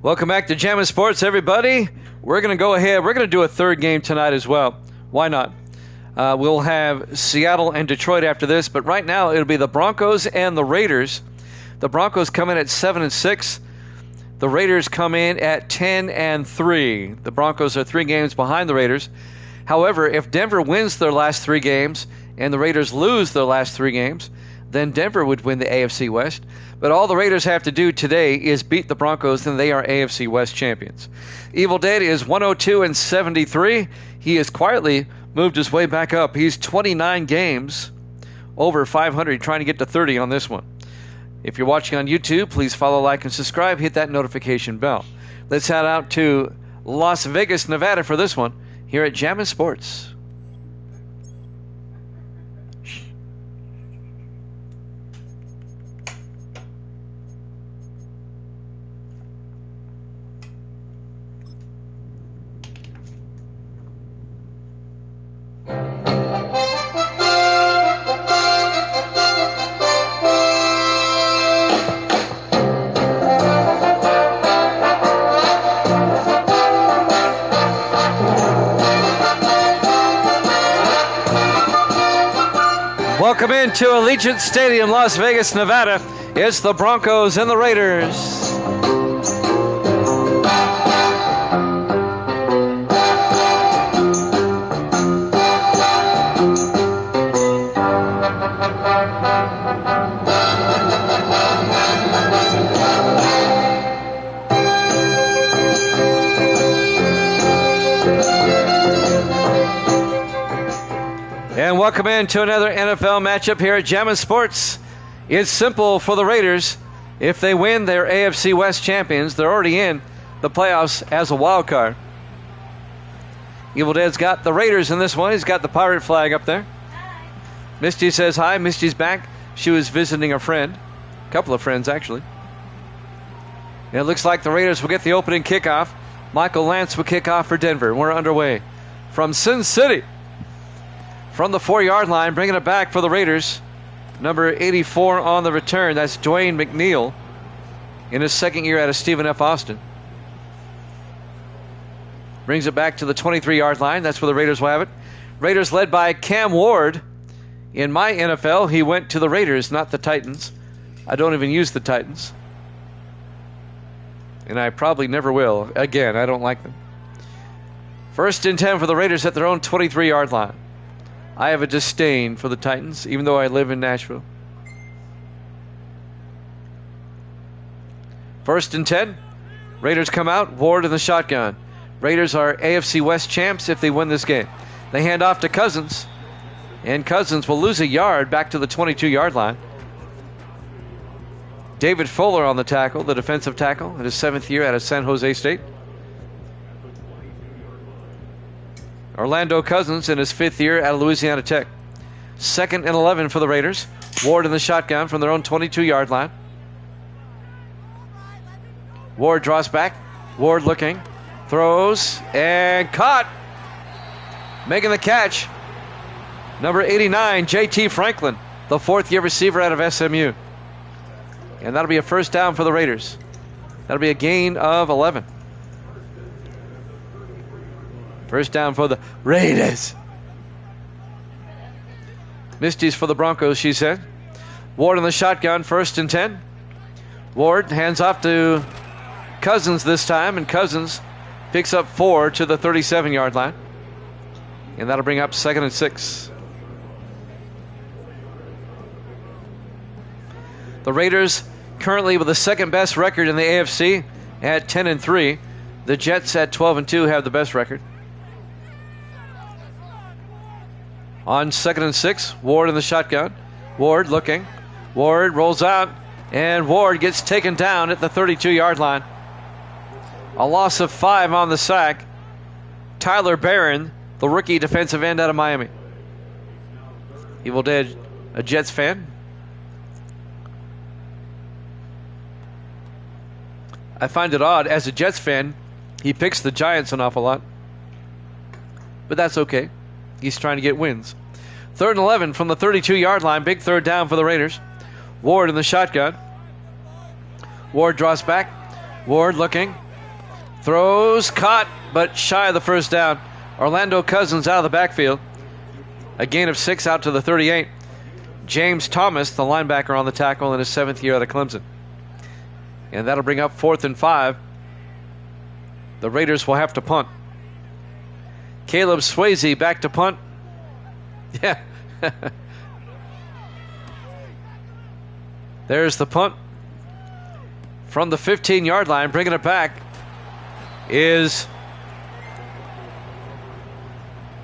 Welcome back to Jammin' Sports, everybody. We're going to go ahead. We're going to do a third game tonight as well. Why not? We'll have Seattle and Detroit after this, but right now it'll be the Broncos and the Raiders. The Broncos come in at 7-6. The Raiders come in at 10-3. The Broncos are 3 games behind the Raiders. However, if Denver wins their last 3 games and the Raiders lose their last 3 games, then Denver would win the AFC West. But all the Raiders have to do today is beat the Broncos, and they are AFC West champions. Evil Dead is 102-73. He has quietly moved his way back up. He's 29 games over 500, trying to get to 30 on this one. If you're watching on YouTube, please follow, like, and subscribe. Hit that notification bell. Let's head out to Las Vegas, Nevada for this one here at Jammin' Sports. Welcome into Allegiant Stadium, Las Vegas, Nevada. It's the Broncos and the Raiders. And welcome into another NFL matchup here at Jammin' Sports. It's simple for the Raiders. If they win, they're AFC West champions. They're already in the playoffs as a wild card. Evil Dead's got the Raiders in this one. He's got the pirate flag up there. Misty says hi. Misty's back. She was visiting a friend. A couple of friends, actually. And it looks like the Raiders will get the opening kickoff. Michael Lance will kick off for Denver. We're underway from Sin City. From the 4-yard line, bringing it back for the Raiders. Number 84 on the return. That's Dwayne McNeil in his second year out of Stephen F. Austin. Brings it back to the 23-yard line. That's where the Raiders will have it. Raiders led by Cam Ward. In my NFL, he went to the Raiders, not the Titans. I don't even use the Titans. And I probably never will. Again, I don't like them. 1st and 10 for the Raiders at their own 23-yard line. I have a disdain for the Titans, even though I live in Nashville. 1st and 10. Raiders come out. Ward in the shotgun. Raiders are AFC West champs if they win this game. They hand off to Cousins. And Cousins will lose a yard back to the 22-yard line. David Fuller on the tackle, the defensive tackle, in his 7th year out of San Jose State. Orlando Cousins in his 5th year out of Louisiana Tech. 2nd and 11 for the Raiders. Ward in the shotgun from their own 22-yard line. Ward draws back. Ward looking. Throws and caught. Making the catch. Number 89, J.T. Franklin, the 4th-year receiver out of SMU. And that'll be a first down for the Raiders. That'll be a gain of 11. First down for the Raiders. Misty's for the Broncos, she said. Ward in the shotgun, 1st and 10. Ward hands off to Cousins this time, and Cousins picks up 4 to the 37-yard line. And that'll bring up 2nd and 6. The Raiders currently with the 2nd-best record in the AFC at 10-3. The Jets at 12-2 have the best record. On 2nd and 6, Ward in the shotgun. Ward looking. Ward rolls out, and Ward gets taken down at the 32-yard line. A loss of 5 on the sack. Tyler Barron, the rookie defensive end out of Miami. Evil Dead, a Jets fan. I find it odd, as a Jets fan, he picks the Giants an awful lot. But that's okay. He's trying to get wins. 3rd and 11 from the 32-yard line. Big third down for the Raiders. Ward in the shotgun. Ward draws back. Ward looking. Throws, caught, but shy of the first down. Orlando Cousins out of the backfield. A gain of 6 out to the 38. James Thomas, the linebacker, on the tackle in his 7th year out of Clemson. And that'll bring up 4th and 5. The Raiders will have to punt. Caleb Swayze back to punt. Yeah. There's the punt. From the 15-yard line, bringing it back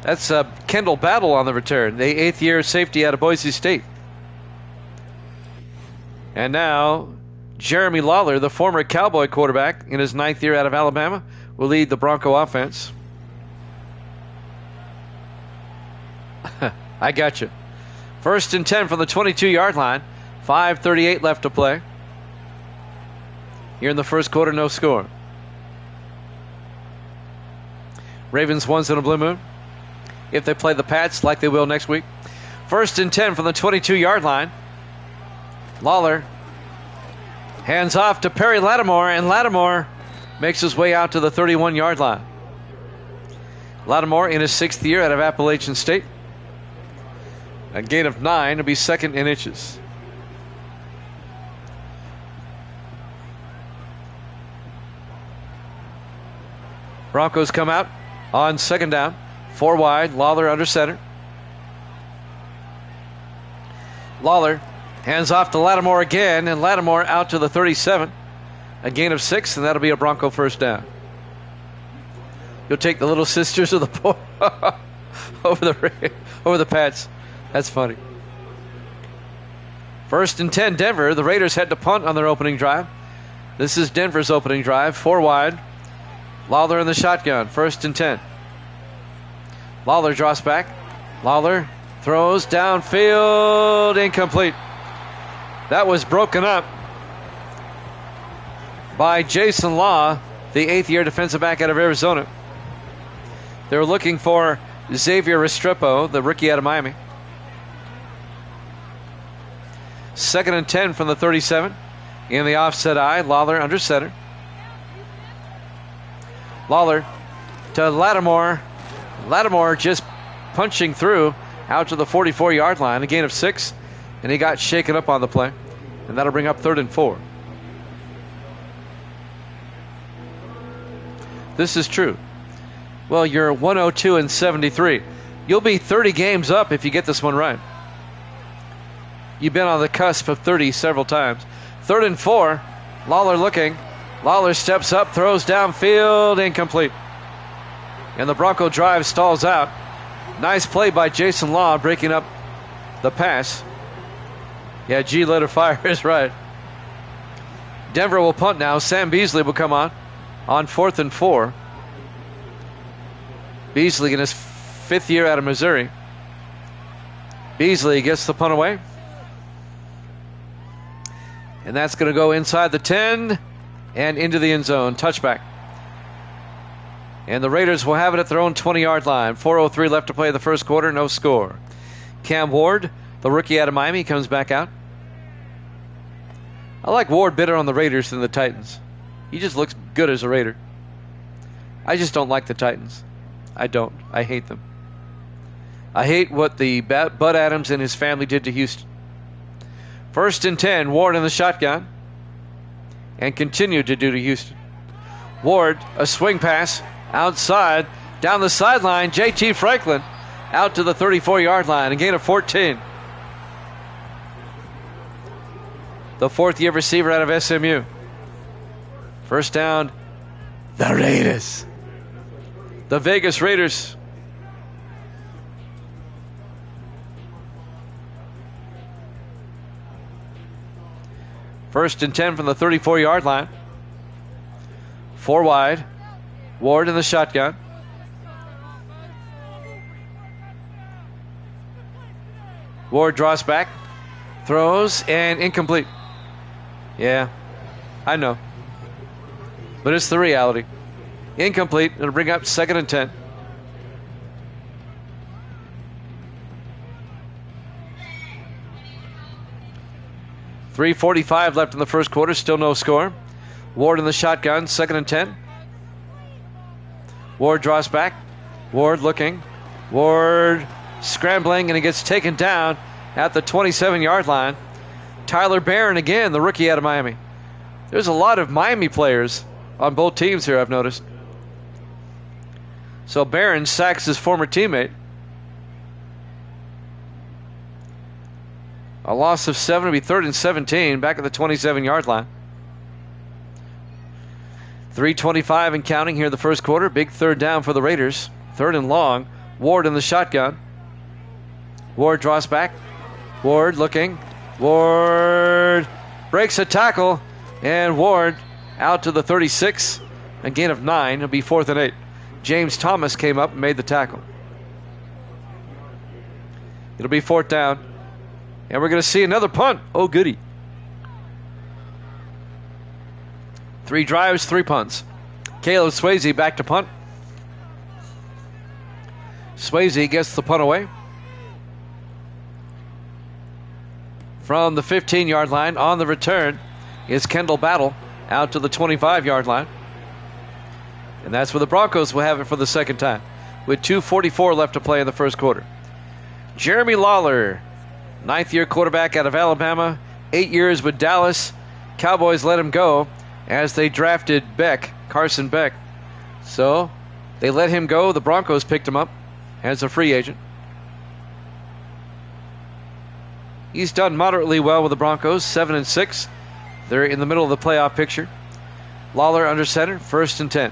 that's Kendall Battle on the return, the 8th-year safety out of Boise State. And now Jeremy Lawler, the former Cowboy quarterback in his 9th year out of Alabama, will lead the Bronco offense. I got you. 1st and 10 from the 22-yard line. 5:38 left to play. Here in the first quarter, no score. Ravens once in a blue moon. If they play the Pats like they will next week. 1st and 10 from the 22-yard line. Lawler hands off to Perry Lattimore, and Lattimore makes his way out to the 31-yard line. Lattimore in his 6th year out of Appalachian State. A gain of 9 to be 2nd in inches. Broncos come out on 2nd down. 4 wide, Lawler under center. Lawler hands off to Lattimore again, and Lattimore out to the 37. A gain of 6, and that'll be a Bronco 1st down. You'll take the little sisters of the poor over the Pats. That's funny. 1st and 10, Denver. The Raiders had to punt on their opening drive. This is Denver's opening drive. 4 wide. Lawler in the shotgun. 1st and 10. Lawler draws back. Lawler throws downfield. Incomplete. That was broken up by Jason Law, the 8th-year defensive back out of Arizona. They were looking for Xavier Restrepo, the rookie out of Miami. 2nd and 10 from the 37. In the offset eye, Lawler under center. Lawler to Lattimore. Lattimore just punching through out to the 44-yard line. A gain of 6, and he got shaken up on the play. And that'll bring up 3rd and 4. This is true. Well, you're 102 and 73. You'll be 30 games up if you get this one right. You've been on the cusp of 30 several times. 3rd and 4. Lawler looking. Lawler steps up, throws downfield, incomplete. And the Bronco drive stalls out. Nice play by Jason Law, breaking up the pass. Yeah, G let her fire is right. Denver will punt now. Sam Beasley will come on 4th and 4. Beasley in his 5th year out of Missouri. Beasley gets the punt away. And that's going to go inside the 10 and into the end zone. Touchback. And the Raiders will have it at their own 20-yard line. 4:03 left to play the first quarter. No score. Cam Ward, the rookie out of Miami, comes back out. I like Ward better on the Raiders than the Titans. He just looks good as a Raider. I just don't like the Titans. I don't. I hate them. I hate what the Bud Adams and his family did to Houston. 1st and 10, Ward in the shotgun. And continued to do to Houston. Ward, a swing pass. Outside, down the sideline, J.T. Franklin out to the 34-yard line, a gain of 14. The 4th-year receiver out of SMU. 1st down, the Raiders. The Vegas Raiders. First and 10 from the 34-yard line. 4 wide. Ward in the shotgun. Ward draws back, throws, and incomplete. Yeah, I know. But it's the reality. Incomplete. It'll bring up 2nd and 10. .345 left in the first quarter. Still no score. Ward in the shotgun. 2nd and 10. Ward draws back. Ward looking. Ward scrambling, and he gets taken down at the 27-yard line. Tyler Barron again, the rookie out of Miami. There's a lot of Miami players on both teams here, I've noticed. So Barron sacks his former teammate. A loss of 7 to be 3rd and 17, back at the 27-yard line. 3:25 and counting here in the first quarter. Big third down for the Raiders. 3rd and long. Ward in the shotgun. Ward draws back. Ward looking. Ward breaks a tackle. And Ward out to the 36. A gain of 9. It'll be 4th and 8. James Thomas came up and made the tackle. It'll be 4th down. And we're going to see another punt. Oh, goody. 3 drives, 3 punts. Caleb Swayze back to punt. Swayze gets the punt away. From the 15-yard line on the return is Kendall Battle out to the 25-yard line. And that's where the Broncos will have it for the second time, with 2:44 left to play in the first quarter. Jeremy Lawler, 9th-year quarterback out of Alabama, 8 years with Dallas. Cowboys let him go as they drafted Carson Beck. So they let him go. The Broncos picked him up as a free agent. He's done moderately well with the Broncos, 7 and 6. They're in the middle of the playoff picture. Lawler under center, 1st and 10.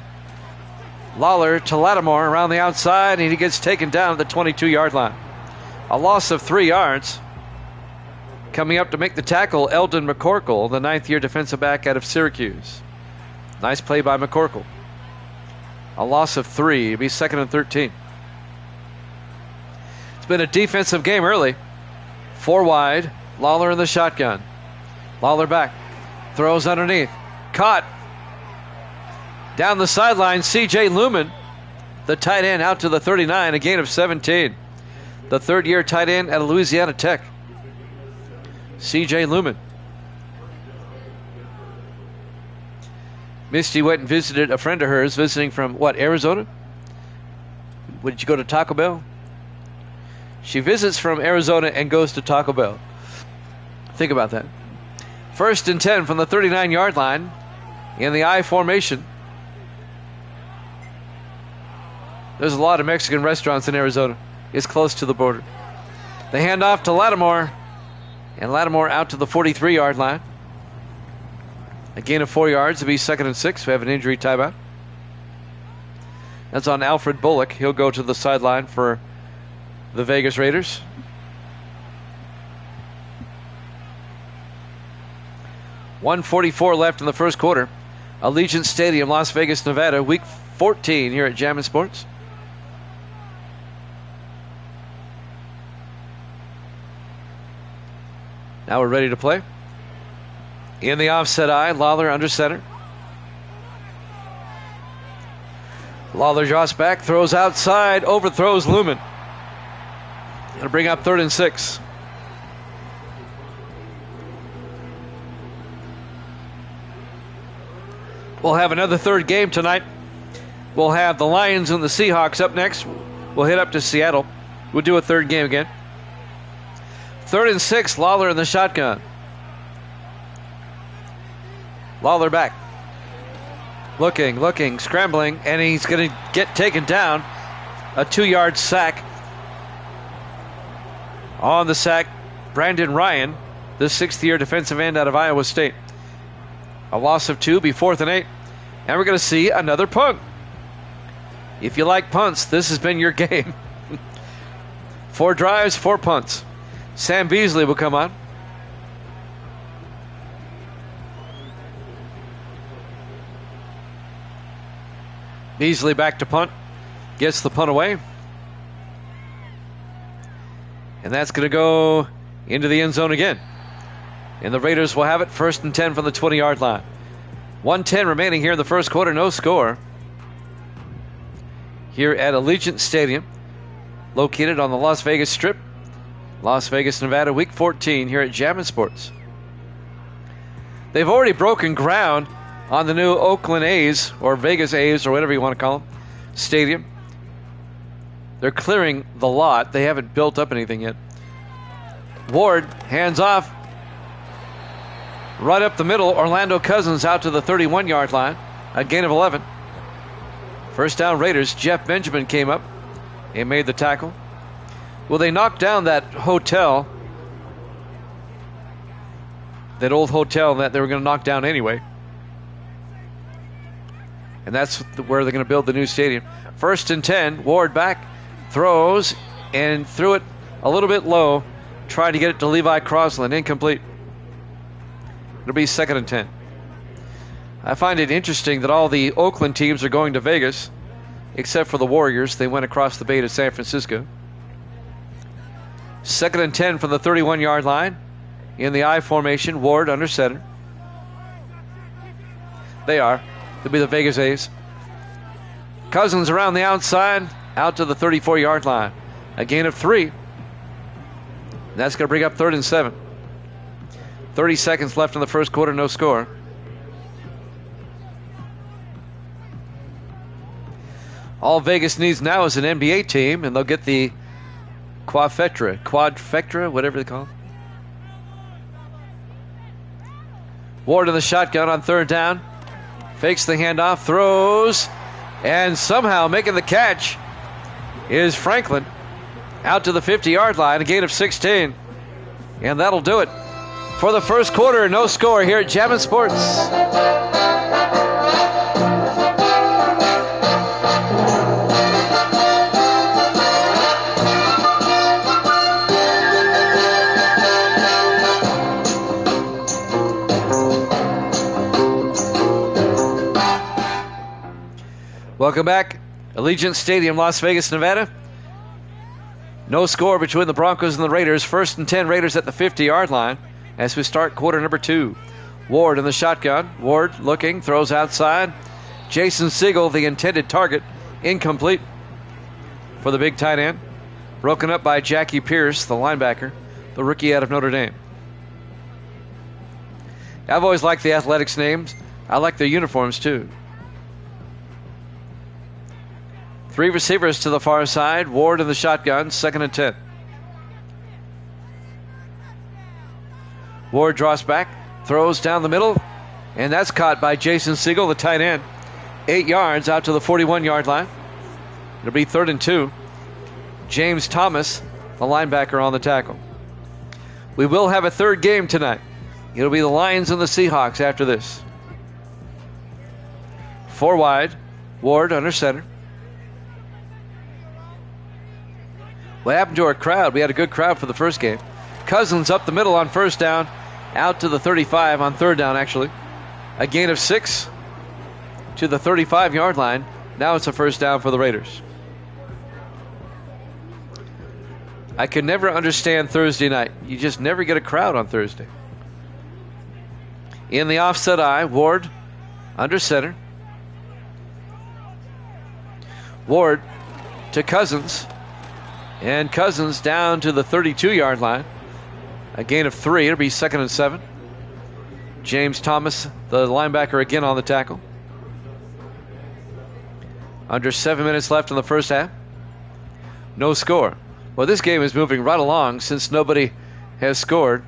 Lawler to Lattimore around the outside, and he gets taken down at the 22-yard line. A loss of 3 yards. Coming up to make the tackle, Eldon McCorkle, the 9th-year defensive back out of Syracuse. Nice play by McCorkle. A loss of 3. It'll be 2nd and 13. It's been a defensive game early. 4 wide. Lawler in the shotgun. Lawler back. Throws underneath. Caught. Down the sideline, C.J. Lumen, the tight end, out to the 39, a gain of 17. The 3rd-year tight end at Louisiana Tech. C.J. Lumen. Misty went and visited a friend of hers visiting from, Arizona? Did you go to Taco Bell? She visits from Arizona and goes to Taco Bell. Think about that. 1st and 10 from the 39-yard line in the I formation. There's a lot of Mexican restaurants in Arizona. It's close to the border. They hand off to Lattimore. And Lattimore out to the 43-yard line. A gain of 4 yards. It'll be 2nd and 6. We have an injury timeout. That's on Alfred Bullock. He'll go to the sideline for the Vegas Raiders. .144 left in the first quarter. Allegiant Stadium, Las Vegas, Nevada. Week 14 here at Jammin' Sports. Now we're ready to play. In the offset eye, Lawler under center. Lawler draws back, throws outside, overthrows Lumen. It'll bring up 3rd and 6. We'll have another third game tonight. We'll have the Lions and the Seahawks up next. We'll head up to Seattle. We'll do a third game again. 3rd and 6, Lawler in the shotgun. Lawler back. Looking, scrambling, and he's going to get taken down. A 2-yard sack. On the sack, Brandon Ryan, the 6th-year defensive end out of Iowa State. A loss of 2, be 4th and 8. And we're going to see another punt. If you like punts, this has been your game. 4 drives, 4 punts. Sam Beasley will come on. Beasley back to punt. Gets the punt away. And that's going to go into the end zone again. And the Raiders will have it 1st and 10 from the 20-yard line. 1:10 remaining here in the first quarter. No score. Here at Allegiant Stadium. Located on the Las Vegas Strip. Las Vegas, Nevada, Week 14 here at Jammin' Sports. They've already broken ground on the new Oakland A's, or Vegas A's, or whatever you want to call them, Stadium. They're clearing the lot. They haven't built up anything yet. Ward, hands off. Right up the middle, Orlando Cousins out to the 31-yard line. A gain of 11. First down Raiders. Jeff Benjamin came up and made the tackle. Well, they knocked down that hotel. That old hotel that they were going to knock down anyway. And that's where they're going to build the new stadium. 1st and 10. Ward back. Throws and threw it a little bit low. Tried to get it to Levi Crosland. Incomplete. It'll be 2nd and 10. I find it interesting that all the Oakland teams are going to Vegas, except for the Warriors. They went across the bay to San Francisco. 2nd and 10 from the 31-yard line. In the I formation, Ward under center. They are. They'll be the Vegas A's. Cousins around the outside, out to the 34-yard line. A gain of 3. That's going to bring up 3rd and 7. 30 seconds left in the first quarter, no score. All Vegas needs now is an NBA team, and they'll get the quadfecta, whatever they call it. Ward in the shotgun on 3rd down. Fakes the handoff, throws, and somehow making the catch is Franklin. Out to the 50-yard line, a gain of 16. And that'll do it. For the first quarter, no score here at Jammin' Sports. Welcome back. Allegiant Stadium, Las Vegas, Nevada. No score between the Broncos and the Raiders. 1st and 10, Raiders at the 50-yard line as we start quarter number 2. Ward in the shotgun. Ward looking, throws outside. Jason Siegel, the intended target, incomplete for the big tight end. Broken up by Jackie Pierce, the linebacker, the rookie out of Notre Dame. I've always liked the Athletics names. I like their uniforms too. 3 receivers to the far side. Ward in the shotgun, 2nd and 10. Ward draws back, throws down the middle, and that's caught by Jason Siegel, the tight end. 8 yards out to the 41-yard line. It'll be 3rd and 2. James Thomas, the linebacker, on the tackle. We will have a third game tonight. It'll be the Lions and the Seahawks after this. 4 wide. Ward under center. What happened to our crowd? We had a good crowd for the first game. Cousins up the middle on 1st down. Out to the 35 on 3rd down, actually. A gain of 6 to the 35-yard line. Now it's a 1st down for the Raiders. I could never understand Thursday night. You just never get a crowd on Thursday. In the offset eye, Ward under center. Ward to Cousins. And Cousins down to the 32-yard line. A gain of 3. It'll be 2nd and 7. James Thomas, the linebacker, again on the tackle. Under 7 minutes left in the first half. No score. Well, this game is moving right along since nobody has scored.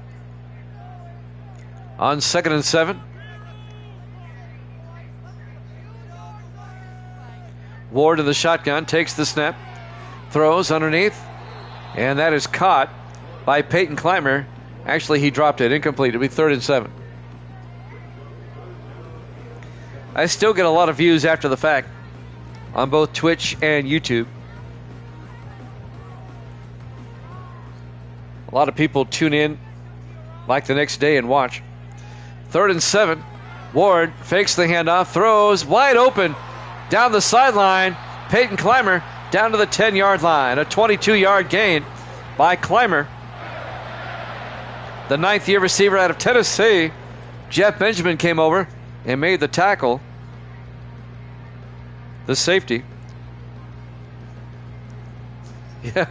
On 2nd and 7. Ward in the shotgun, takes the snap. Throws underneath, and that is caught by Peyton Clymer. Actually, he dropped it. Incomplete. It'll be 3rd and 7. I still get a lot of views after the fact on both Twitch and YouTube. A lot of people tune in like the next day and watch. 3rd and 7. Ward fakes the handoff, throws wide open down the sideline. Peyton Clymer down to the 10-yard line. A 22-yard gain by Clymer. The 9th-year receiver out of Tennessee, Jeff Benjamin, came over and made the tackle. The safety. Yeah.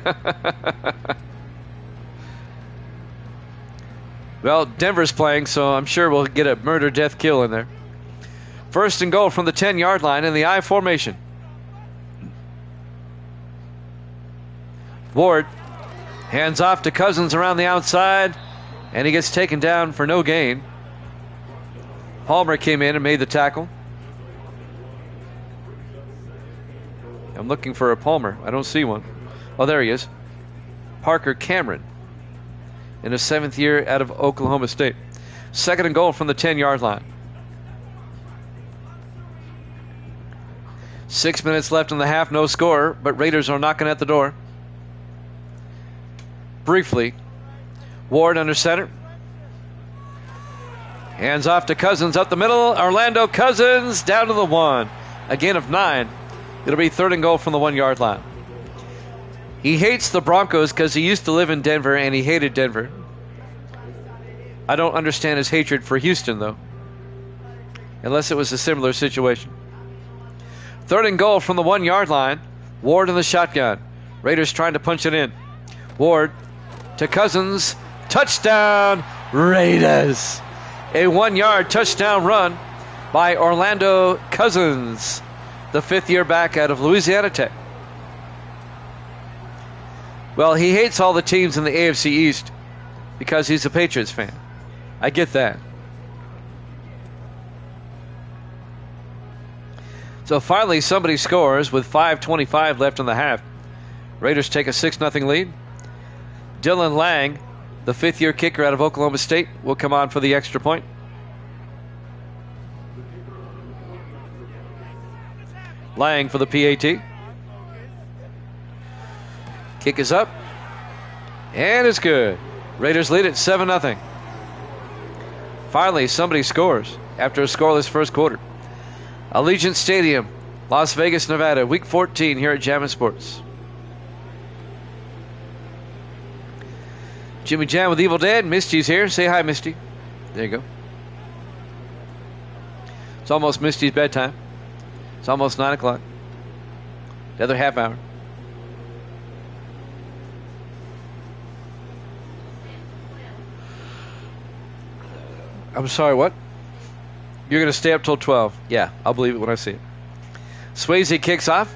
Well, Denver's playing, so I'm sure we'll get a murder, death, kill in there. 1st and goal from the 10-yard line in the I formation. Ward hands off to Cousins around the outside, and he gets taken down for no gain. Palmer came in and made the tackle. I'm looking for a Palmer. I don't see one. Oh, there he is. Parker Cameron in his 7th year out of Oklahoma State. 2nd and goal from the 10-yard line. 6 minutes left in the half, no score, but Raiders are knocking at the door. Briefly, Ward under center. Hands off to Cousins up the middle. Orlando Cousins down to the 1. A gain of 9. It'll be 3rd and goal from the 1-yard line. He hates the Broncos because he used to live in Denver and he hated Denver. I don't understand his hatred for Houston, though, unless it was a similar situation. 3rd and goal from the 1-yard line. Ward in the shotgun. Raiders trying to punch it in. Ward to Cousins. Touchdown, Raiders. A 1-yard touchdown run by Orlando Cousins, the 5th-year back out of Louisiana Tech. Well, he hates all the teams in the AFC East because he's a Patriots fan. I get that. So finally somebody scores with 5:25 left in the half. Raiders take a 6-0 lead. Dylan Lang, the 5th-year kicker out of Oklahoma State, will come on for the extra point. Lang for the PAT. Kick is up. And it's good. Raiders lead at 7-0. Finally, somebody scores after a scoreless first quarter. Allegiant Stadium, Las Vegas, Nevada, Week 14 here at Jammin' Sports. Jimmy Jam with Evil Dead. Misty's here. Say hi, Misty. There you go. It's almost Misty's bedtime. It's almost 9 o'clock. The other half hour. I'm sorry, what? You're going to stay up till 12. Yeah, I'll believe it when I see it. Swayze kicks off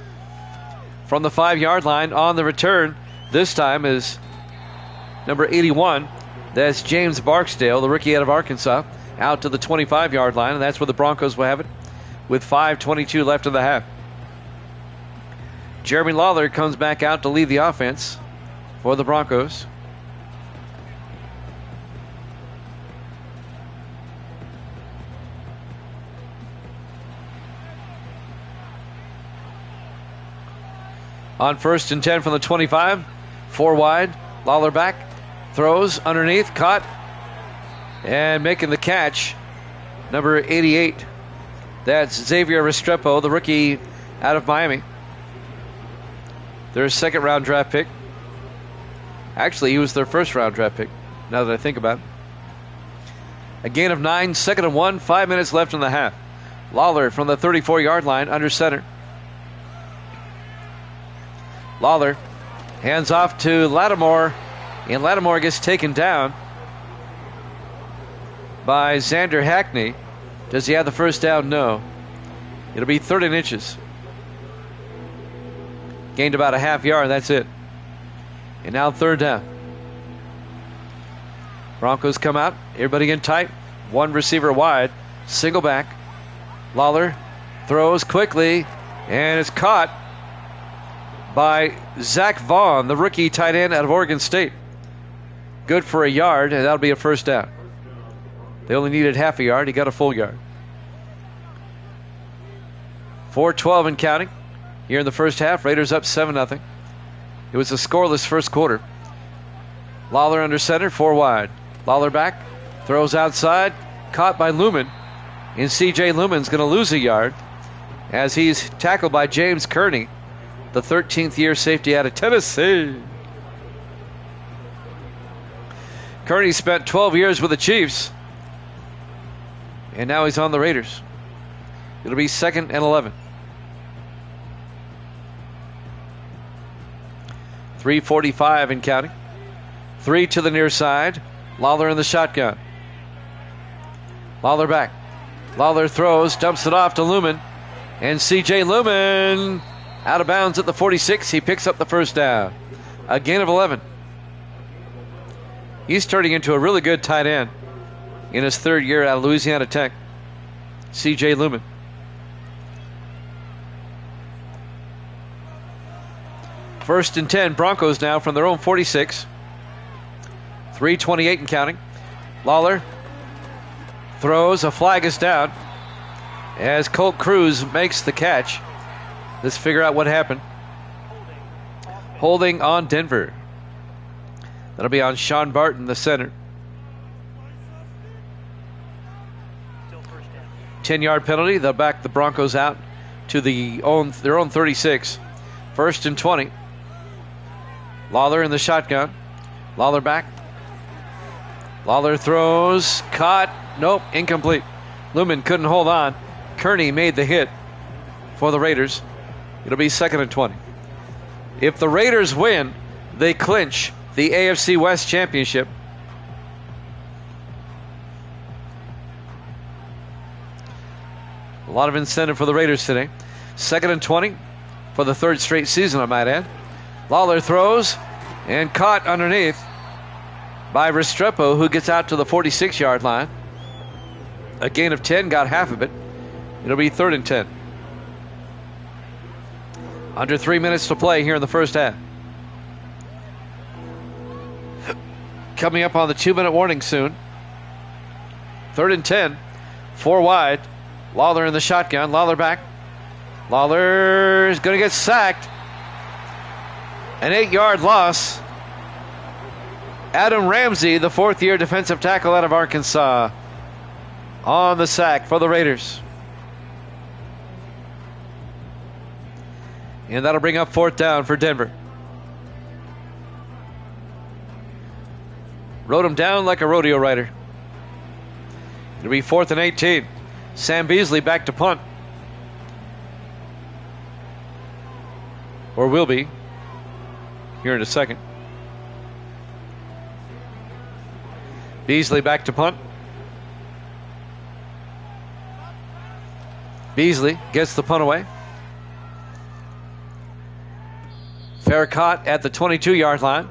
from the 5-yard line on the return. This time is number 81. That's James Barksdale, the rookie out of Arkansas, out to the 25-yard line, and that's where the Broncos will have it with 5:22 left in the half. Jeremy Lawler comes back out to lead the offense for the Broncos. On 1st and 10 from the 25, 4 wide, Lawler back, throws underneath, caught, and making the catch, number 88. That's Xavier Restrepo, the rookie out of Miami. Their 2nd-round draft pick. Actually, he was their 1st-round draft pick, now that I think about it. A gain of 9, 2nd and 1, 5 minutes left in the half. Lawler from the 34-yard line under center. Lawler hands off to Lattimore, and Lattimore gets taken down by Xander Hackney. Does he have the first down? No. It'll be 3rd and inches. Gained about a half yard, that's it. And now 3rd down. Broncos come out, everybody in tight. 1 receiver wide, single back. Lawler throws quickly, and it's caught by Zach Vaughn, the rookie tight end out of Oregon State. Good for a yard, and that'll be a first down. They only needed half a yard. He got a full yard. 4:12 and counting. Here in the first half, Raiders up 7-0. It was a scoreless first quarter. Lawler under center, 4 wide. Lawler back, throws outside, caught by Lumen. And C.J. Lumen's going to lose a yard as he's tackled by James Kearney, the 13th year safety out of Tennessee. Kearney spent 12 years with the Chiefs, and now he's on the Raiders. It'll be 2nd and 11. 3:45 and counting. 3 to the near side. Lawler in the shotgun. Lawler back. Lawler throws, dumps it off to Lumen. And C.J. Lumen out of bounds at the 46. He picks up the first down. A gain of 11. He's turning into a really good tight end in his third year out of Louisiana Tech. C.J. Lumen. First and 10, Broncos now from their own 46. 3:28 and counting. Lawler throws, a flag is down as Colt Cruz makes the catch. Let's figure out what happened. Holding on Denver. That'll be on Sean Barton, the center. 10-yard penalty. They'll back the Broncos out to their own 36. First and 20. Lawler in the shotgun. Lawler back. Lawler throws. Caught. Nope. Incomplete. Lumen couldn't hold on. Kearney made the hit for the Raiders. It'll be 2nd and 20. If the Raiders win, they clinch the AFC West Championship. A lot of incentive for the Raiders today. 2nd and 20 for the third straight season, I might add. Lawler throws and caught underneath by Restrepo, who gets out to the 46-yard line. A gain of 10, got half of it. It'll be 3rd and 10. Under 3 minutes to play here in the first half. Coming up on the 2-minute warning soon. 3rd and 10. 4 wide. Lawler in the shotgun. Lawler back. Lawler is going to get sacked. An 8-yard loss. Adam Ramsey, the 4th-year defensive tackle out of Arkansas, on the sack for the Raiders. And that'll bring up 4th down for Denver. Rode him down like a rodeo rider. It'll be 4th and 18. Sam Beasley back to punt. Or will be here in a second. Beasley back to punt. Beasley gets the punt away. Fair caught at the 22-yard line.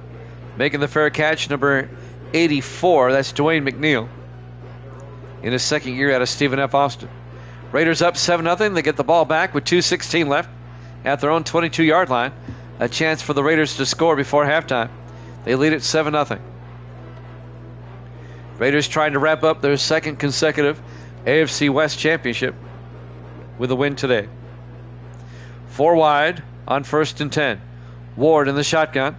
Making the fair catch, number 84. That's Dwayne McNeil in his second year out of Stephen F. Austin. Raiders up 7-0. They get the ball back with 2:16 left at their own 22-yard line. A chance for the Raiders to score before halftime. They lead it 7-0. Raiders trying to wrap up their second consecutive AFC West championship with a win today. 4 wide on 1st and 10. Ward in the shotgun.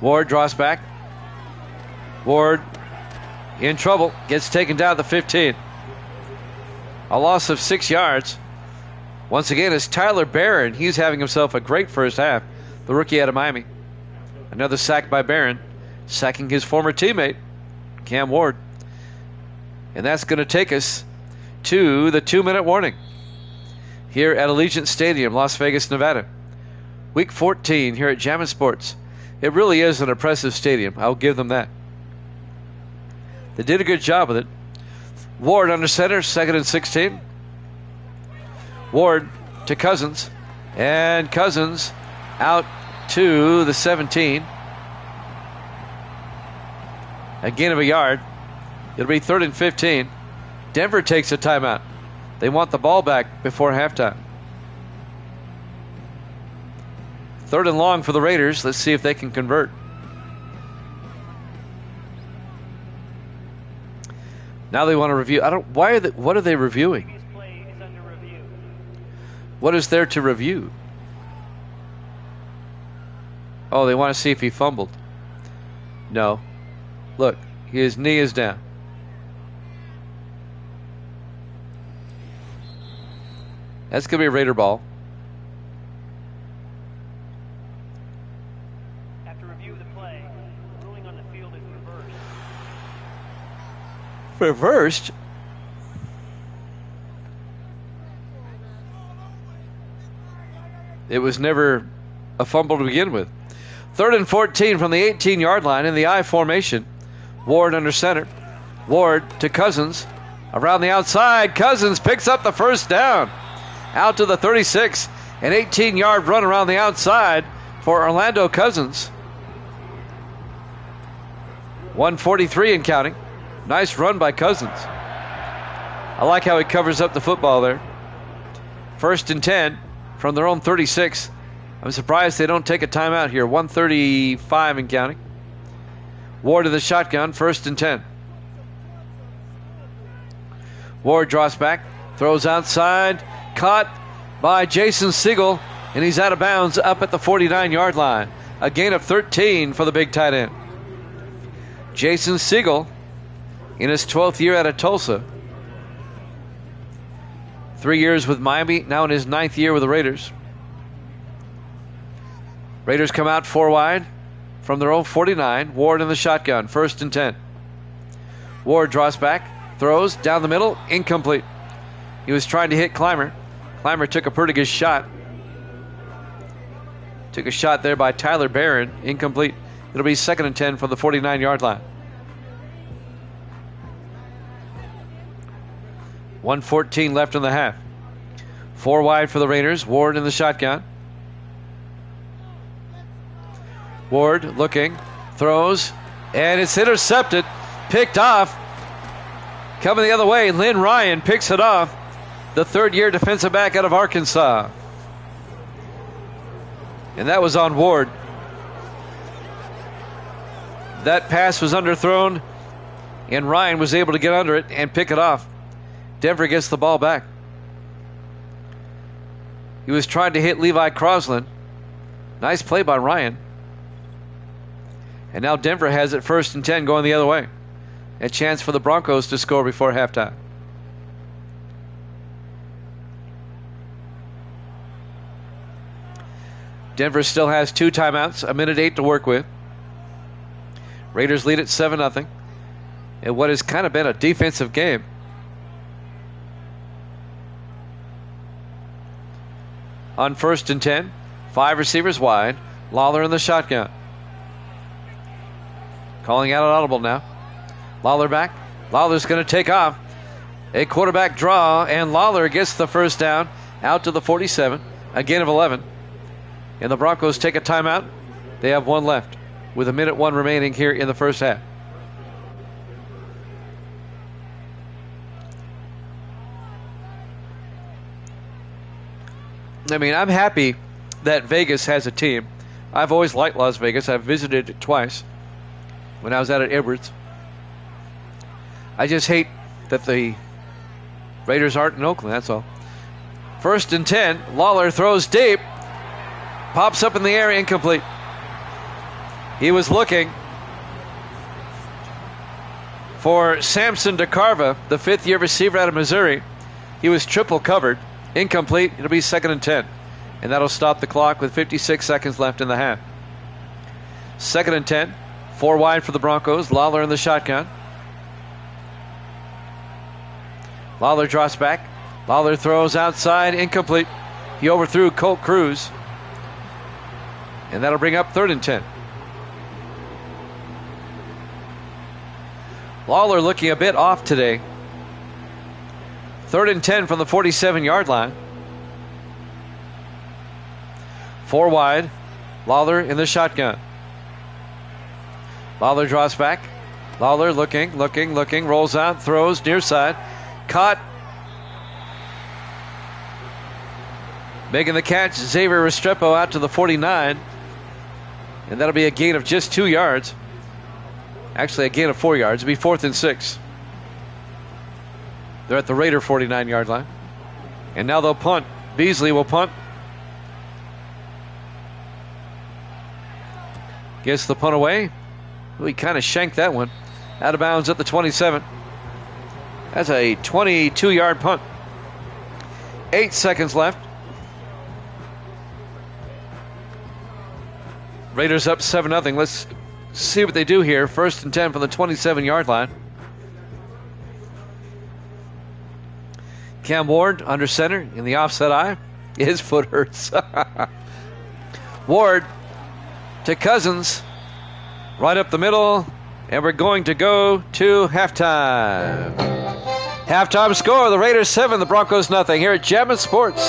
Ward draws back. Ward in trouble. Gets taken down to the 15. A loss of 6 yards. Once again, it's Tyler Barron. He's having himself a great first half. The rookie out of Miami. Another sack by Barron, sacking his former teammate, Cam Ward. And that's going to take us to the 2-minute warning here at Allegiant Stadium, Las Vegas, Nevada. Week 14 here at Jammin' Sports. It really is an impressive stadium. I'll give them that. They did a good job with it. Ward under center, 2nd and 16. Ward to Cousins. And Cousins out to the 17. A gain of a yard. It'll be 3rd and 15. Denver takes a timeout. They want the ball back before halftime. 3rd and long for the Raiders. Let's see if they can convert. Now they want to review. What are they reviewing? What is there to review? Oh, they want to see if he fumbled. No. Look, his knee is down. That's going to be a Raider ball. After review of the play, ruling on the field is reversed. Reversed? It was never a fumble to begin with. 3rd and 14 from the 18-yard line in the I formation. Ward under center. Ward to Cousins. Around the outside. Cousins picks up the first down. Out to the 36. An 18-yard run around the outside for Orlando Cousins. 143 and counting. Nice run by Cousins. I like how he covers up the football there. 1st and 10 from their own 36. I'm surprised they don't take a timeout here. 135 and counting. Ward in the shotgun, 1st and 10. Ward draws back, throws outside, caught by Jason Siegel, and he's out of bounds up at the 49-yard line. A gain of 13 for the big tight end. Jason Siegel in his 12th year out of Tulsa. 3 years with Miami, now in his 9th year with the Raiders. Raiders come out 4 wide from their own 49. Ward in the shotgun, 1st and 10. Ward draws back, throws down the middle, incomplete. He was trying to hit Clymer. Clymer took a pretty good shot. Took a shot there by Tyler Barron, incomplete. It'll be 2nd and 10 from the 49-yard line. 1:14 left in the half. 4 wide for the Raiders. Ward in the shotgun. Ward looking, throws, and it's intercepted, picked off. Coming the other way, Lynn Ryan picks it off. The 3rd-year defensive back out of Arkansas. And that was on Ward. That pass was underthrown, and Ryan was able to get under it and pick it off. Denver gets the ball back. He was trying to hit Levi Crosland. Nice play by Ryan. And now Denver has it 1st and 10 going the other way. A chance for the Broncos to score before halftime. Denver still has 2 timeouts, 1:08 to work with. Raiders lead at 7-0 in what has kind of been a defensive game. On 1st and 10, 5 receivers wide. Lawler in the shotgun. Calling out an audible now. Lawler back. Lawler's going to take off. A quarterback draw, and Lawler gets the 1st down out to the 47. A gain of 11. And the Broncos take a timeout. They have 1 left with 1:01 remaining here in the first half. I mean, I'm happy that Vegas has a team. I've always liked Las Vegas. I've visited it twice when I was out at Edwards. I just hate that the Raiders aren't in Oakland, that's all. 1st and 10. Lawler throws deep. Pops up in the air, incomplete. He was looking for Samson DeCarva, the 5th-year receiver out of Missouri. He was triple covered. Incomplete. It'll be 2nd and 10. And that'll stop the clock with 56 seconds left in the half. 2nd and 10. 4 wide for the Broncos. Lawler in the shotgun. Lawler drops back. Lawler throws outside. Incomplete. He overthrew Colt Cruz. And that'll bring up 3rd and 10. Lawler looking a bit off today. 3rd and 10 from the 47-yard line. 4 wide. Lawler in the shotgun. Lawler draws back. Lawler looking, rolls out, throws near side. Caught. Making the catch, Xavier Restrepo out to the 49. And that'll be a gain of just 2 yards. Actually, a gain of 4 yards. It'll be 4th and 6. They're at the Raider 49-yard line. And now they'll punt. Beasley will punt. Gets the punt away. He kind of shanked that one. Out of bounds at the 27. That's a 22-yard punt. 8 seconds left. Raiders up 7-0. Let's see what they do here. 1st and 10 from the 27-yard line. Cam Ward under center in the offset eye. His foot hurts. Ward to Cousins. Right up the middle. And we're going to go to halftime. Halftime score. The Raiders 7, the Broncos nothing. Here at Jammin' Sports.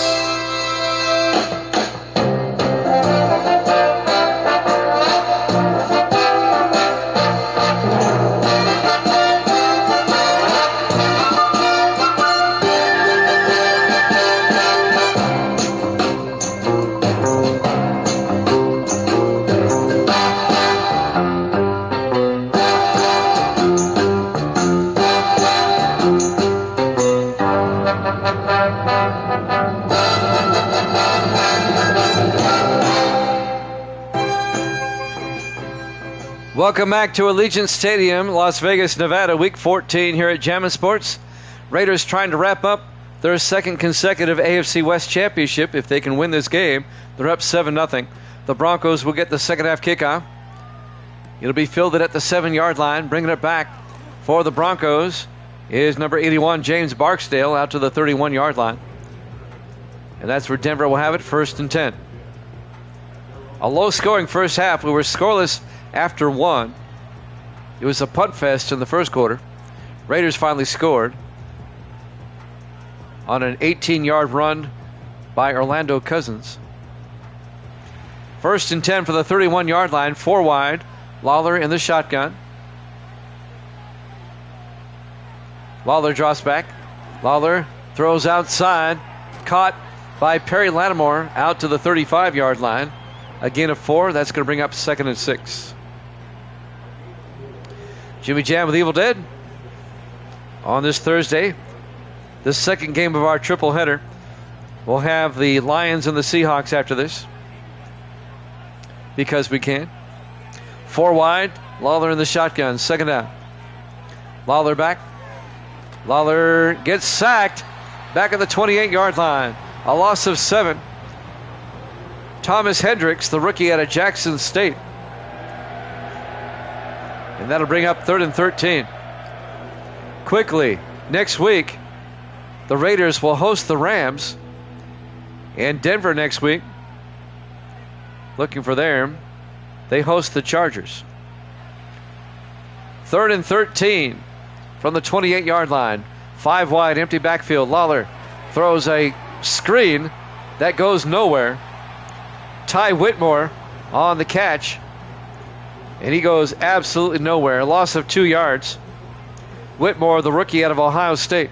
Welcome back to Allegiant Stadium, Las Vegas, Nevada, Week 14 here at Jammin' Sports. Raiders trying to wrap up their second consecutive AFC West championship. If they can win this game, they're up 7-0. The Broncos will get the second half kickoff. It'll be fielded at the 7-yard line. Bringing it back for the Broncos is number 81, James Barksdale, out to the 31-yard line. And that's where Denver will have it, 1st and 10. A low-scoring first half. We were scoreless after one. It was a punt fest in the first quarter. Raiders finally scored on an 18-yard run by Orlando Cousins. 1st and 10 for the 31-yard line, 4 wide. Lawler in the shotgun. Lawler drops back. Lawler throws outside. Caught by Perry Lattimore out to the 35-yard line. A gain of 4. That's going to bring up 2nd and 6. Jimmy Jam with Evil Dead on this Thursday. The second game of our triple header. We'll have the Lions and the Seahawks after this, because we can. 4 wide. Lawler in the shotgun. 2nd down. Lawler back. Lawler gets sacked back at the 28-yard line. A loss of 7. Thomas Hendricks, the rookie out of Jackson State. And that'll bring up 3rd and 13. Quickly, next week, the Raiders will host the Rams. And Denver next week, looking for them, they host the Chargers. 3rd and 13 from the 28-yard line. 5 wide, empty backfield. Lawler throws a screen that goes nowhere. Ty Whitmore on the catch, and he goes absolutely nowhere. A loss of 2 yards. Whitmore, the rookie out of Ohio State.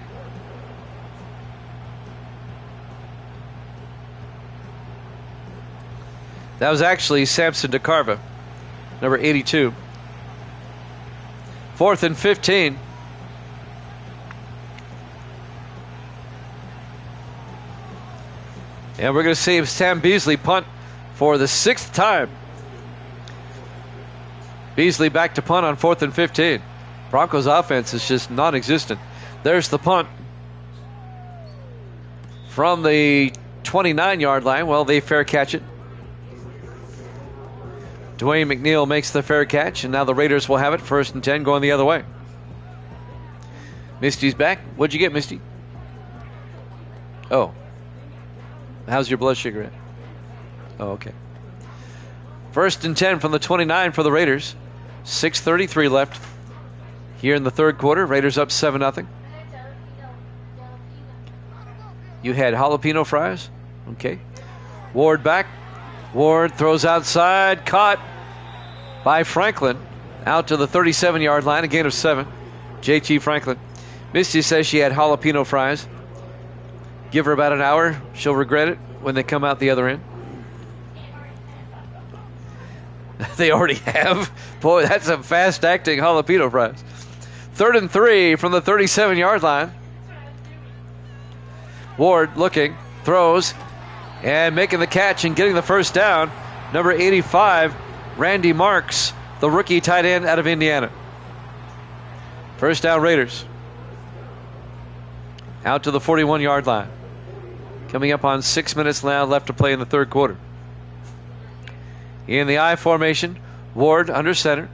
That was actually Samson DeCarva, number 82. 4th and 15. And we're going to see Sam Beasley punt for the 6th time. Beasley back to punt on 4th and 15. Broncos offense is just non-existent. There's the punt from the 29-yard line. Well, they fair catch it. Dwayne McNeil makes the fair catch, and now the Raiders will have it, 1st and 10, going the other way. Misty's back. What'd you get, Misty? Oh. How's your blood sugar at? Oh, okay. 1st and 10 from the 29 for the Raiders. 6:33 left here in the third quarter. Raiders up 7-0. You had jalapeno fries? Okay. Ward back. Ward throws outside. Caught by Franklin. Out to the 37-yard line. A gain of 7. JT Franklin. Misty says she had jalapeno fries. Give her about an hour. She'll regret it when they come out the other end. They already have. Boy, that's some fast-acting jalapeno fries. 3rd and 3 from the 37-yard line. Ward looking, throws, and making the catch and getting the first down. Number 85, Randy Marks, the rookie tight end out of Indiana. First down, Raiders. Out to the 41-yard line. Coming up on 6 minutes now left to play in the third quarter. In the I formation, Ward under center.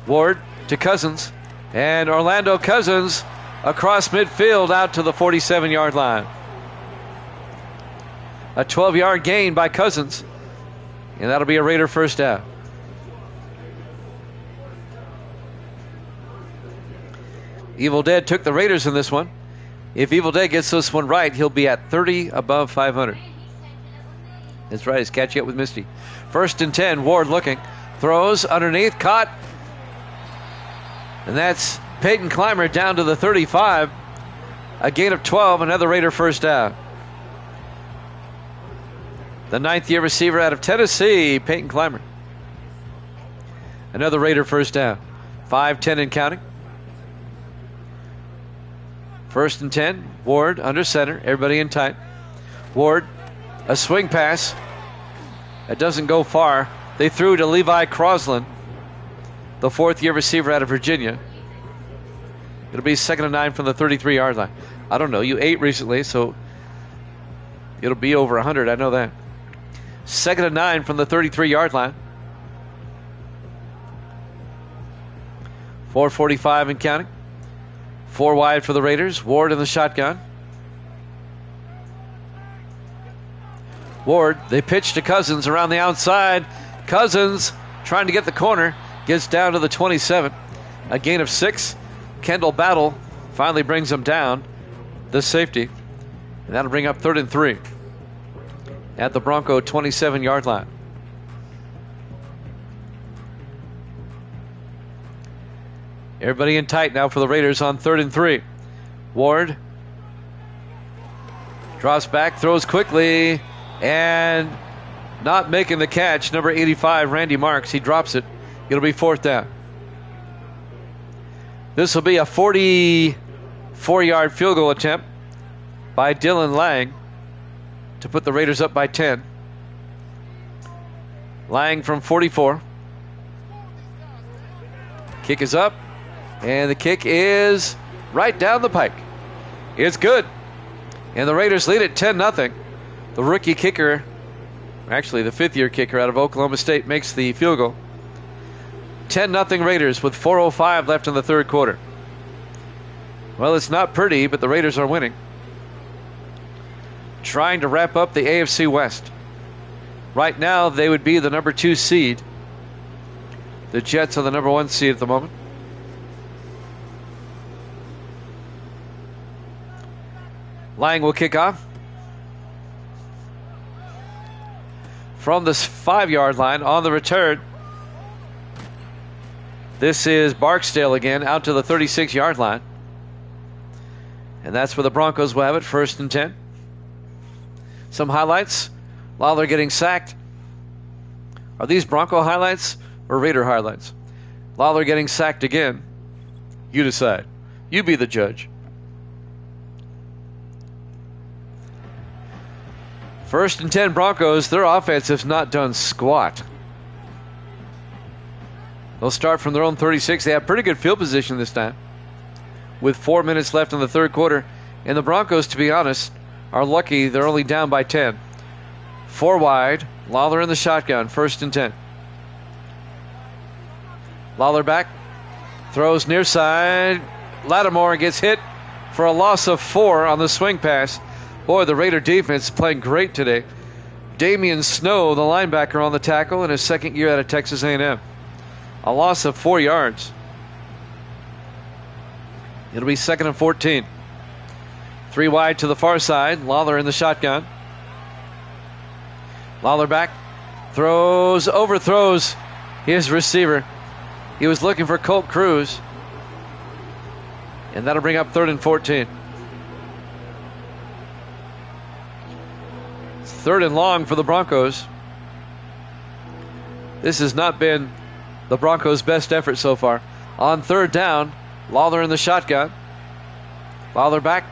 Ward to Cousins. And Orlando Cousins across midfield out to the 47-yard line. A 12-yard gain by Cousins. And that'll be a Raider first down. Evil Dead took the Raiders in this one. If Evil Dead gets this one right, he'll be at 30 above 500. That's right, he's catching up with Misty. 1st and 10, Ward looking. Throws underneath, caught. And that's Peyton Clymer down to the 35. A gain of 12, another Raider first down. The 9th-year receiver out of Tennessee, Peyton Clymer. Another Raider first down. 5-10 and counting. 1st and 10, Ward under center, everybody in tight. Ward, a swing pass. That doesn't go far. They threw to Levi Crosland, the fourth-year receiver out of Virginia. It'll be 2nd and 9 from the 33-yard line. I don't know. You ate recently, so it'll be over 100. I know that. 2nd and 9 from the 33-yard line. 4:45 and counting. 4 wide for the Raiders. Ward in the shotgun. Ward, they pitch to Cousins around the outside. Cousins trying to get the corner. Gets down to the 27. A gain of 6. Kendall Battle finally brings him down, the safety. And that'll bring up 3rd and 3 at the Bronco 27-yard line. Everybody in tight now for the Raiders on 3rd and 3. Ward drops back, throws quickly, and not making the catch. Number 85, Randy Marks, he drops it. It'll be 4th down. This will be a 44-yard field goal attempt by Dylan Lang to put the Raiders up by 10. Lang from 44. Kick is up, and the kick is right down the pike. It's good, and the Raiders lead it 10-0. The rookie kicker, actually the 5th-year kicker out of Oklahoma State, makes the field goal. 10-0 Raiders with 4:05 left in the 3rd quarter. Well, it's not pretty, but the Raiders are winning. Trying to wrap up the AFC West. Right now, they would be the number 2 seed. The Jets are the number 1 seed at the moment. Lang will kick off. From the 5-yard line on the return. This is Barksdale again, out to the 36-yard line. And that's where the Broncos will have it, 1st and 10. Some highlights. Lawler getting sacked. Are these Bronco highlights or Raider highlights? Lawler getting sacked again. You decide. You be the judge. 1st and 10 Broncos. Their offense has not done squat. They'll start from their own 36. They have pretty good field position this time, with 4 minutes left in the 3rd quarter. And the Broncos, to be honest, are lucky they're only down by 10. 4 wide. Lawler in the shotgun. 1st and 10. Lawler back. Throws near side. Lattimore gets hit for a loss of 4 on the swing pass. Boy, the Raider defense is playing great today. Damian Snow, the linebacker, on the tackle in his 2nd year out of Texas A&M. A loss of 4 yards. It'll be 2nd and 14. 3 wide to the far side. Lawler in the shotgun. Lawler back. Throws, overthrows his receiver. He was looking for Colt Cruz. And that'll bring up 3rd and 14. 3rd and long for the Broncos. This has not been the Broncos' best effort so far. On 3rd down, Lawler in the shotgun. Lawler back.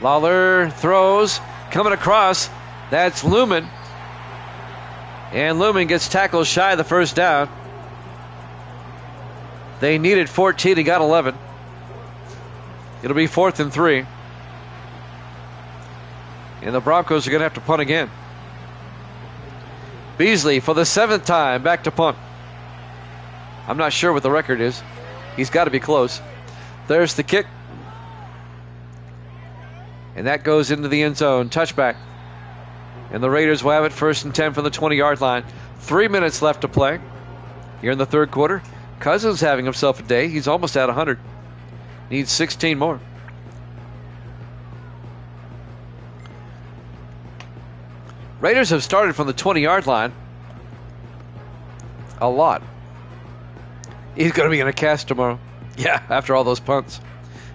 Lawler throws. Coming across. That's Lumen. And Lumen gets tackled shy of the 1st down. They needed 14. He got 11. It'll be 4th and 3. And the Broncos are going to have to punt again. Beasley for the 7th time back to punt. I'm not sure what the record is. He's got to be close. There's the kick. And that goes into the end zone. Touchback. And the Raiders will have it 1st and 10 from the 20-yard line. 3 minutes left to play here in the 3rd quarter. Cousins having himself a day. He's almost at 100. Needs 16 more. Raiders have started from the 20-yard line a lot. He's going to be in a cast tomorrow. Yeah, after all those punts.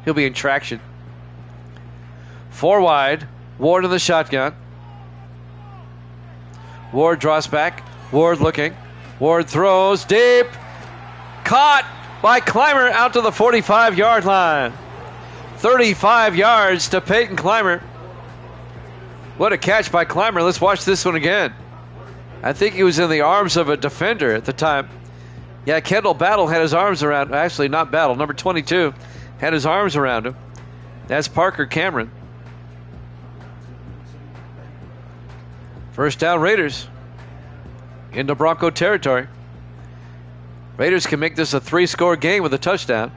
He'll be in traction. 4 wide. Ward in the shotgun. Ward draws back. Ward looking. Ward throws deep. Caught by Clymer out to the 45-yard line. 35 yards to Peyton Clymer. What a catch by Clymer. Let's watch this one again. I think he was in the arms of a defender at the time. Yeah, Kendall Battle had his arms around, actually not Battle, number 22, had his arms around him. That's Parker Cameron. First down, Raiders into Bronco territory. Raiders can make this a 3-score game with a touchdown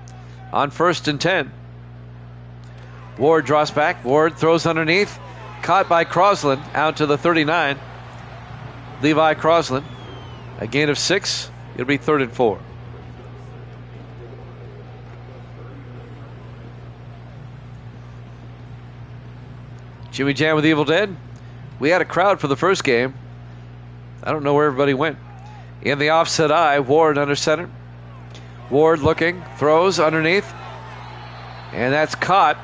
on 1st and 10. Ward draws back. Ward throws underneath. Caught by Crosland out to the 39. Levi Crosland. A gain of 6. It'll be 3rd and 4. Jimmy Jam with Evil Dead. We had a crowd for the first game. I don't know where everybody went. In the offset eye, Ward under center. Ward looking, throws underneath. And that's caught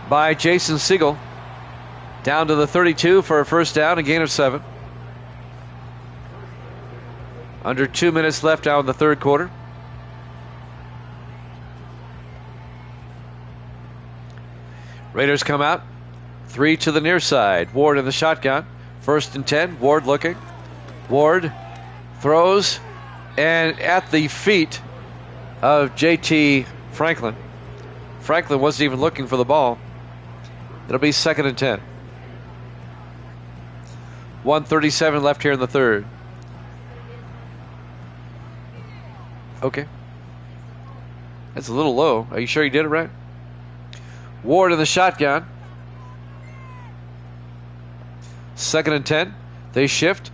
by Jason Siegel. Down to the 32 for a first down, a gain of 7. Under 2 minutes left now in the third quarter. Raiders come out. 3 to the near side. Ward in the shotgun. 1st and 10. Ward looking. Ward throws. And at the feet of J.T. Franklin. Franklin wasn't even looking for the ball. It'll be 2nd and 10. 1:37 left here in the third. Okay. That's a little low. Are you sure you did it right? Ward in the shotgun. 2nd and 10. They shift.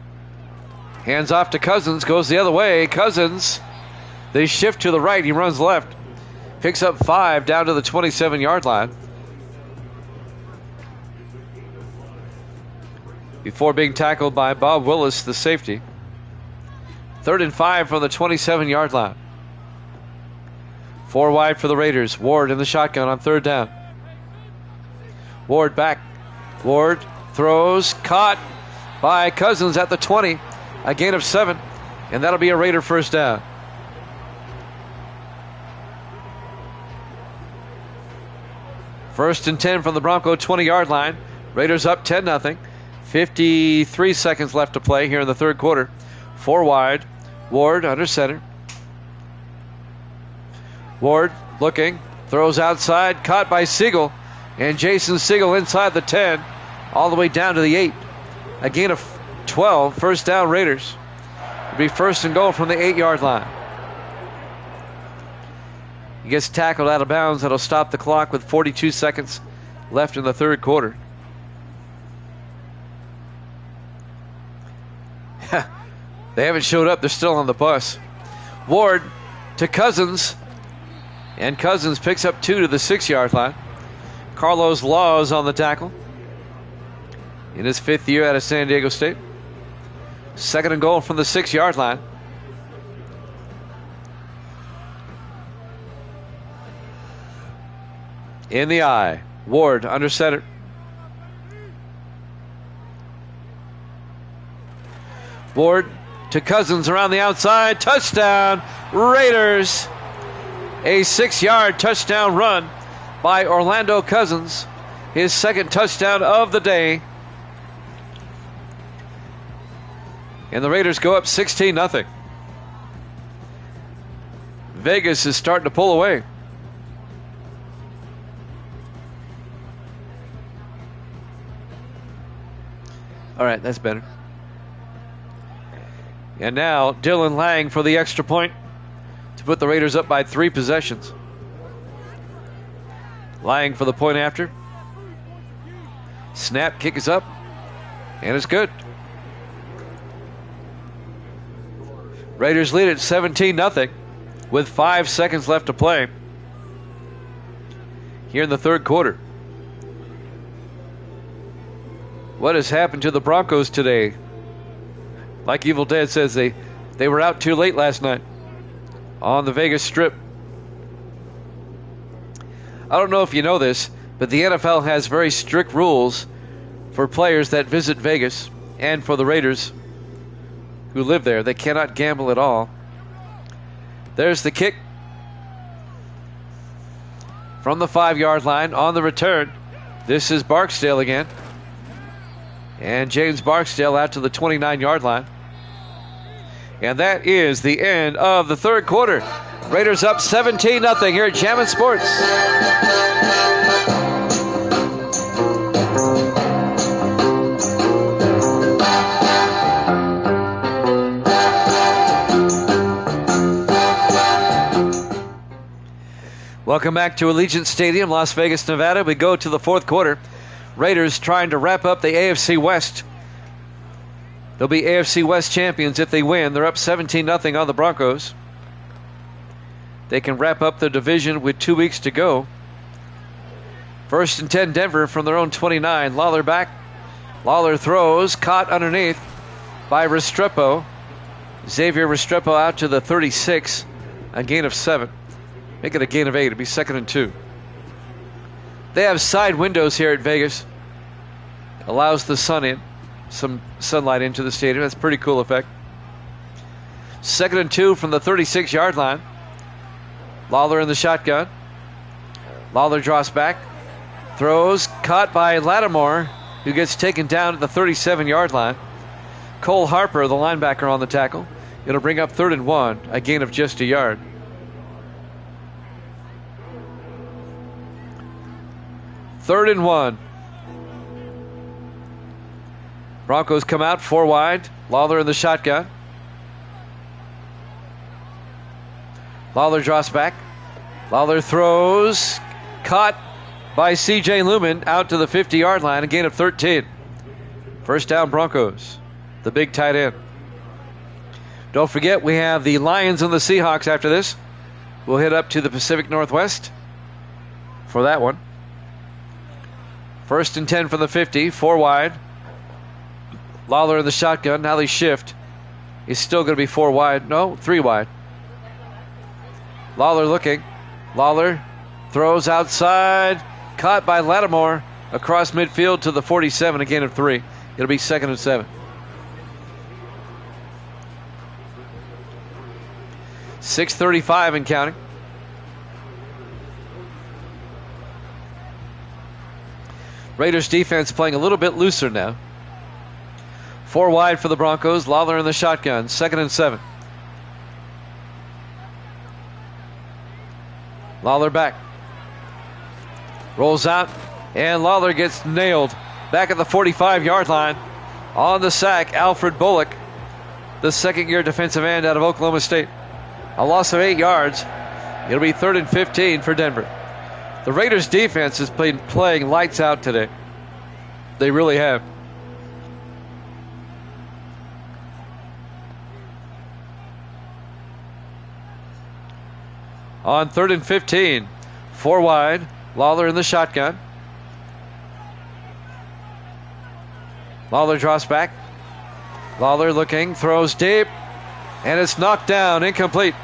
Hands off to Cousins. Goes the other way. Cousins. They shift to the right. He runs left. Picks up 5 down to the 27-yard line. Before being tackled by Bob Willis, the safety. 3rd and 5 from the 27-yard line. 4 wide for the Raiders. Ward in the shotgun on 3rd down. Ward back. Ward throws. Caught by Cousins at the 20. A gain of 7. And that'll be a Raider first down. First and 10 from the Bronco 20-yard line. Raiders up 10-0. 53 seconds left to play here in the third quarter. 4 wide. Ward under center. Ward looking. Throws outside. Caught by Siegel. And Jason Siegel inside the 10. All the way down to the 8. A gain of 12. First down Raiders. It'll be 1st and goal from the 8-yard line. He gets tackled out of bounds. That'll stop the clock with 42 seconds left in the third quarter. They haven't showed up. They're still on the bus. Ward to Cousins. And Cousins picks up 2 to the 6-yard line. Carlos Laws on the tackle. In his 5th year out of San Diego State. 2nd and goal from the 6-yard line. In the eye. Ward under center. Ward to Cousins around the outside. Touchdown, Raiders. A 6-yard touchdown run by Orlando Cousins. His 2nd touchdown of the day. And the Raiders go up 16-0. Vegas is starting to pull away. All right, that's better. And now Dylan Lang for the extra point to put the Raiders up by 3 possessions. Lang for the point after. Snap, kick is up, and it's good. Raiders lead at 17-0 with 5 seconds left to play here in the third quarter. What has happened to the Broncos today? Like Evil Dead says, they were out too late last night on the Vegas Strip. I don't know if you know this, but the NFL has very strict rules for players that visit Vegas and for the Raiders who live there. They cannot gamble at all. There's the kick from the 5-yard line on the return. This is Barksdale again. And James Barksdale out to the 29-yard line. And that is the end of the third quarter. Raiders up 17-0 here at Jammin' Sports. Welcome back to Allegiant Stadium, Las Vegas, Nevada. We go to the fourth quarter. Raiders trying to wrap up the AFC West. They'll be AFC West champions if they win. They're up 17-0 on the Broncos. They can wrap up the division with 2 weeks to go. 1st and 10 Denver from their own 29. Lawler back. Lawler throws. Caught underneath by Restrepo. Xavier Restrepo out to the 36. A gain of 7. Make it a gain of 8. It'll be 2nd and 2. They have side windows here at Vegas. Allows the sun in. Some sunlight into the stadium. That's a pretty cool effect. 2nd and 2 from the 36-yard line. Lawler in the shotgun. Lawler draws back. Throws. Caught by Lattimore, who gets taken down at the 37-yard line. Cole Harper, the linebacker, on the tackle. It'll bring up 3rd and 1. A gain of just a yard. Third and 1. Broncos come out 4 wide. Lawler in the shotgun. Lawler draws back. Lawler throws. Caught by C.J. Lumen out to the 50-yard line. A gain of 13. First down, Broncos. The big tight end. Don't forget, we have the Lions and the Seahawks after this. We'll head up to the Pacific Northwest for that one. 1st and 10 from the 50, 4 wide. Lawler in the shotgun. Now they shift. He's still going to be 4 wide. No, 3 wide. Lawler looking. Lawler throws outside. Caught by Lattimore across midfield to the 47. A gain of 3. It'll be 2nd and 7. 6:35 and counting. Raiders defense playing a little bit looser now. 4 wide for the Broncos. Lawler in the shotgun. 2nd and 7. Lawler back. Rolls out. And Lawler gets nailed. Back at the 45-yard line. On the sack, Alfred Bullock, the second-year defensive end out of Oklahoma State. A loss of 8 yards. It'll be 3rd and 15 for Denver. The Raiders defense has been playing lights out today. They really have. On 3rd and 15, 4 wide. Lawler in the shotgun. Lawler draws back. Lawler looking, throws deep, and it's knocked down, incomplete.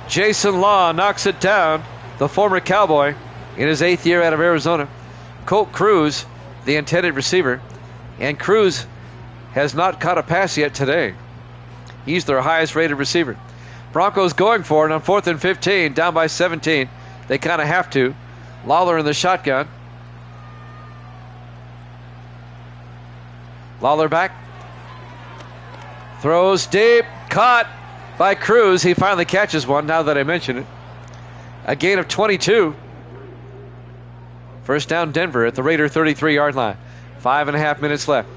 Jason Law knocks it down. The former Cowboy in his 8th year out of Arizona. Colt Cruz, the intended receiver. And Cruz has not caught a pass yet today. He's their highest rated receiver. Broncos going for it on 4th and 15, down by 17. They kind of have to. Lawler in the shotgun. Lawler back. Throws deep. Caught by Cruz. He finally catches one now that I mention it. A gain of 22. First down, Denver at the Raider 33-yard line. 5.5 minutes left.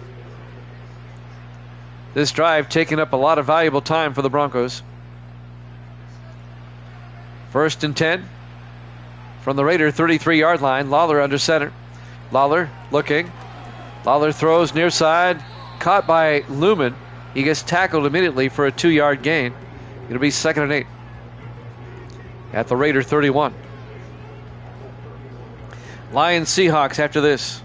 This drive taking up a lot of valuable time for the Broncos. 1st and 10 from the Raider 33-yard line. Lawler under center. Lawler looking. Lawler throws near side. Caught by Lumen. He gets tackled immediately for a 2-yard gain. It'll be 2nd and 8 at the Raider 31. Lions Seahawks after this.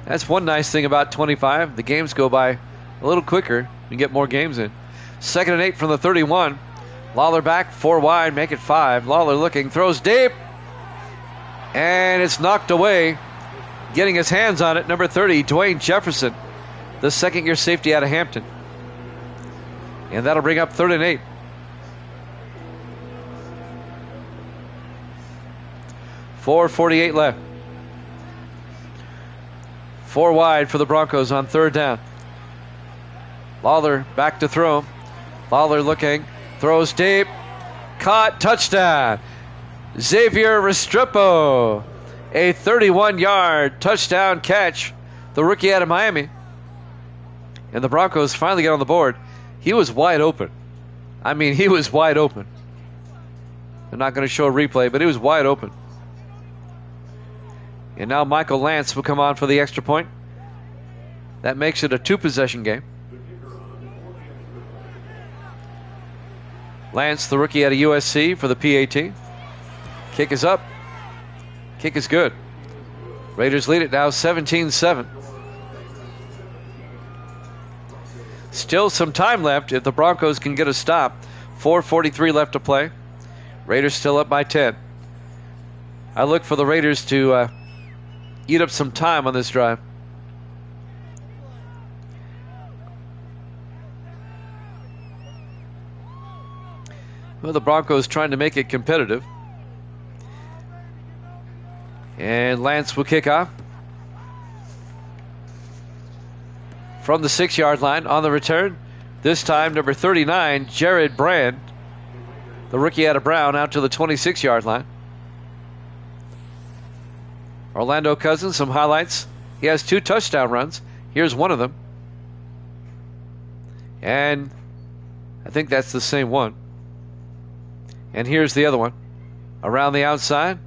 That's one nice thing about 25. The games go by a little quicker. You get more games in. 2nd and 8 from the 31. Lawler back, 4 wide, make it 5. Lawler looking, throws deep. And it's knocked away. Getting his hands on it, number 30, Dwayne Jefferson, the second-year safety out of Hampton. And that'll bring up 3rd and 8. .4:48 left. 4 wide for the Broncos on 3rd down. Lawler back to throw. Lawler looking, throws deep, caught, touchdown. Xavier Restrepo, a 31-yard touchdown catch, the rookie out of Miami. And the Broncos finally get on the board. He was wide open. I mean, he was wide open. I'm not going to show a replay, but he was wide open. And now Michael Lance will come on for the extra point. That makes it a 2-possession game. Lance, the rookie out of USC, for the PAT. Kick is up. Kick is good. Raiders lead it now 17-7. Still some time left if the Broncos can get a stop. 4:43 left to play. Raiders still up by 10. I look for the Raiders to eat up some time on this drive. Well, the Broncos trying to make it competitive. And Lance will kick off. From the 6-yard line on the return. This time, number 39, Jared Brand, the rookie out of Brown, out to the 26-yard line. Orlando Cousins, some highlights. He has 2 touchdown runs. Here's one of them. And I think that's the same one. And here's the other one. Around the outside.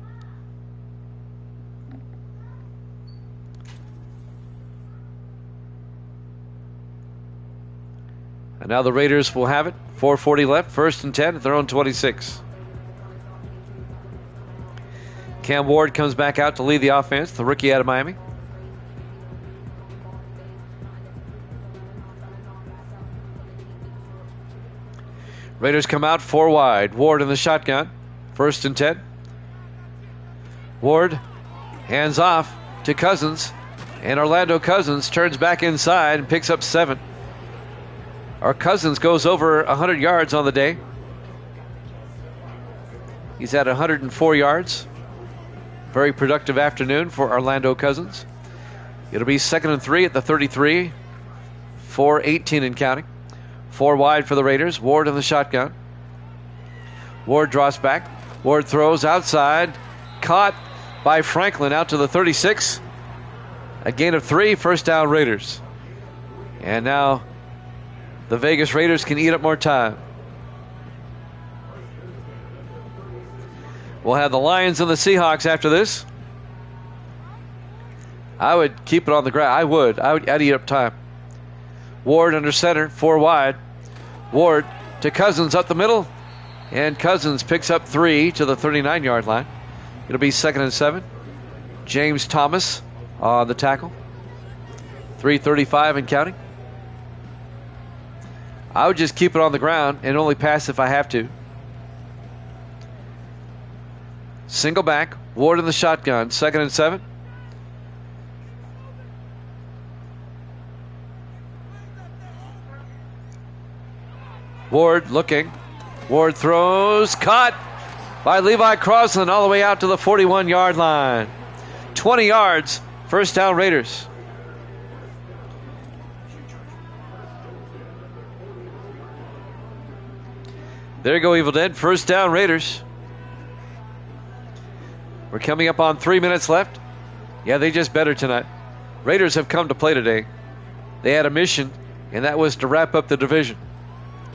And now the Raiders will have it. 4:40 left. 1st and 10 at their own 26. Cam Ward comes back out to lead the offense, the rookie out of Miami. Raiders come out 4 wide. Ward in the shotgun. 1st and 10. Ward hands off to Cousins. And Orlando Cousins turns back inside and picks up 7. Our Cousins goes over 100 yards on the day. He's at 104 yards. Very productive afternoon for Orlando Cousins. It'll be 2nd and 3 at the 33. 4:18 and counting. 4 wide for the Raiders. Ward in the shotgun. Ward draws back. Ward throws outside. Caught by Franklin out to the 36. A gain of 3. 1st down Raiders. And now the Vegas Raiders can eat up more time. We'll have the Lions and the Seahawks after this. I would keep it on the ground. I'd eat up time. Ward under center, 4 wide. Ward to Cousins up the middle. And Cousins picks up 3 to the 39-yard line. It'll be 2nd and 7. James Thomas on the tackle. 3:35 and counting. I would just keep it on the ground and only pass if I have to. Single back. Ward in the shotgun. 2nd and 7. Ward looking. Ward throws. Caught by Levi Crosland all the way out to the 41-yard line. 20 yards. 1st down Raiders. There you go, Evil Dead. 1st down Raiders. We're coming up on 3 minutes left. Yeah, they just better tonight. Raiders have come to play today. They had a mission, and that was to wrap up the division.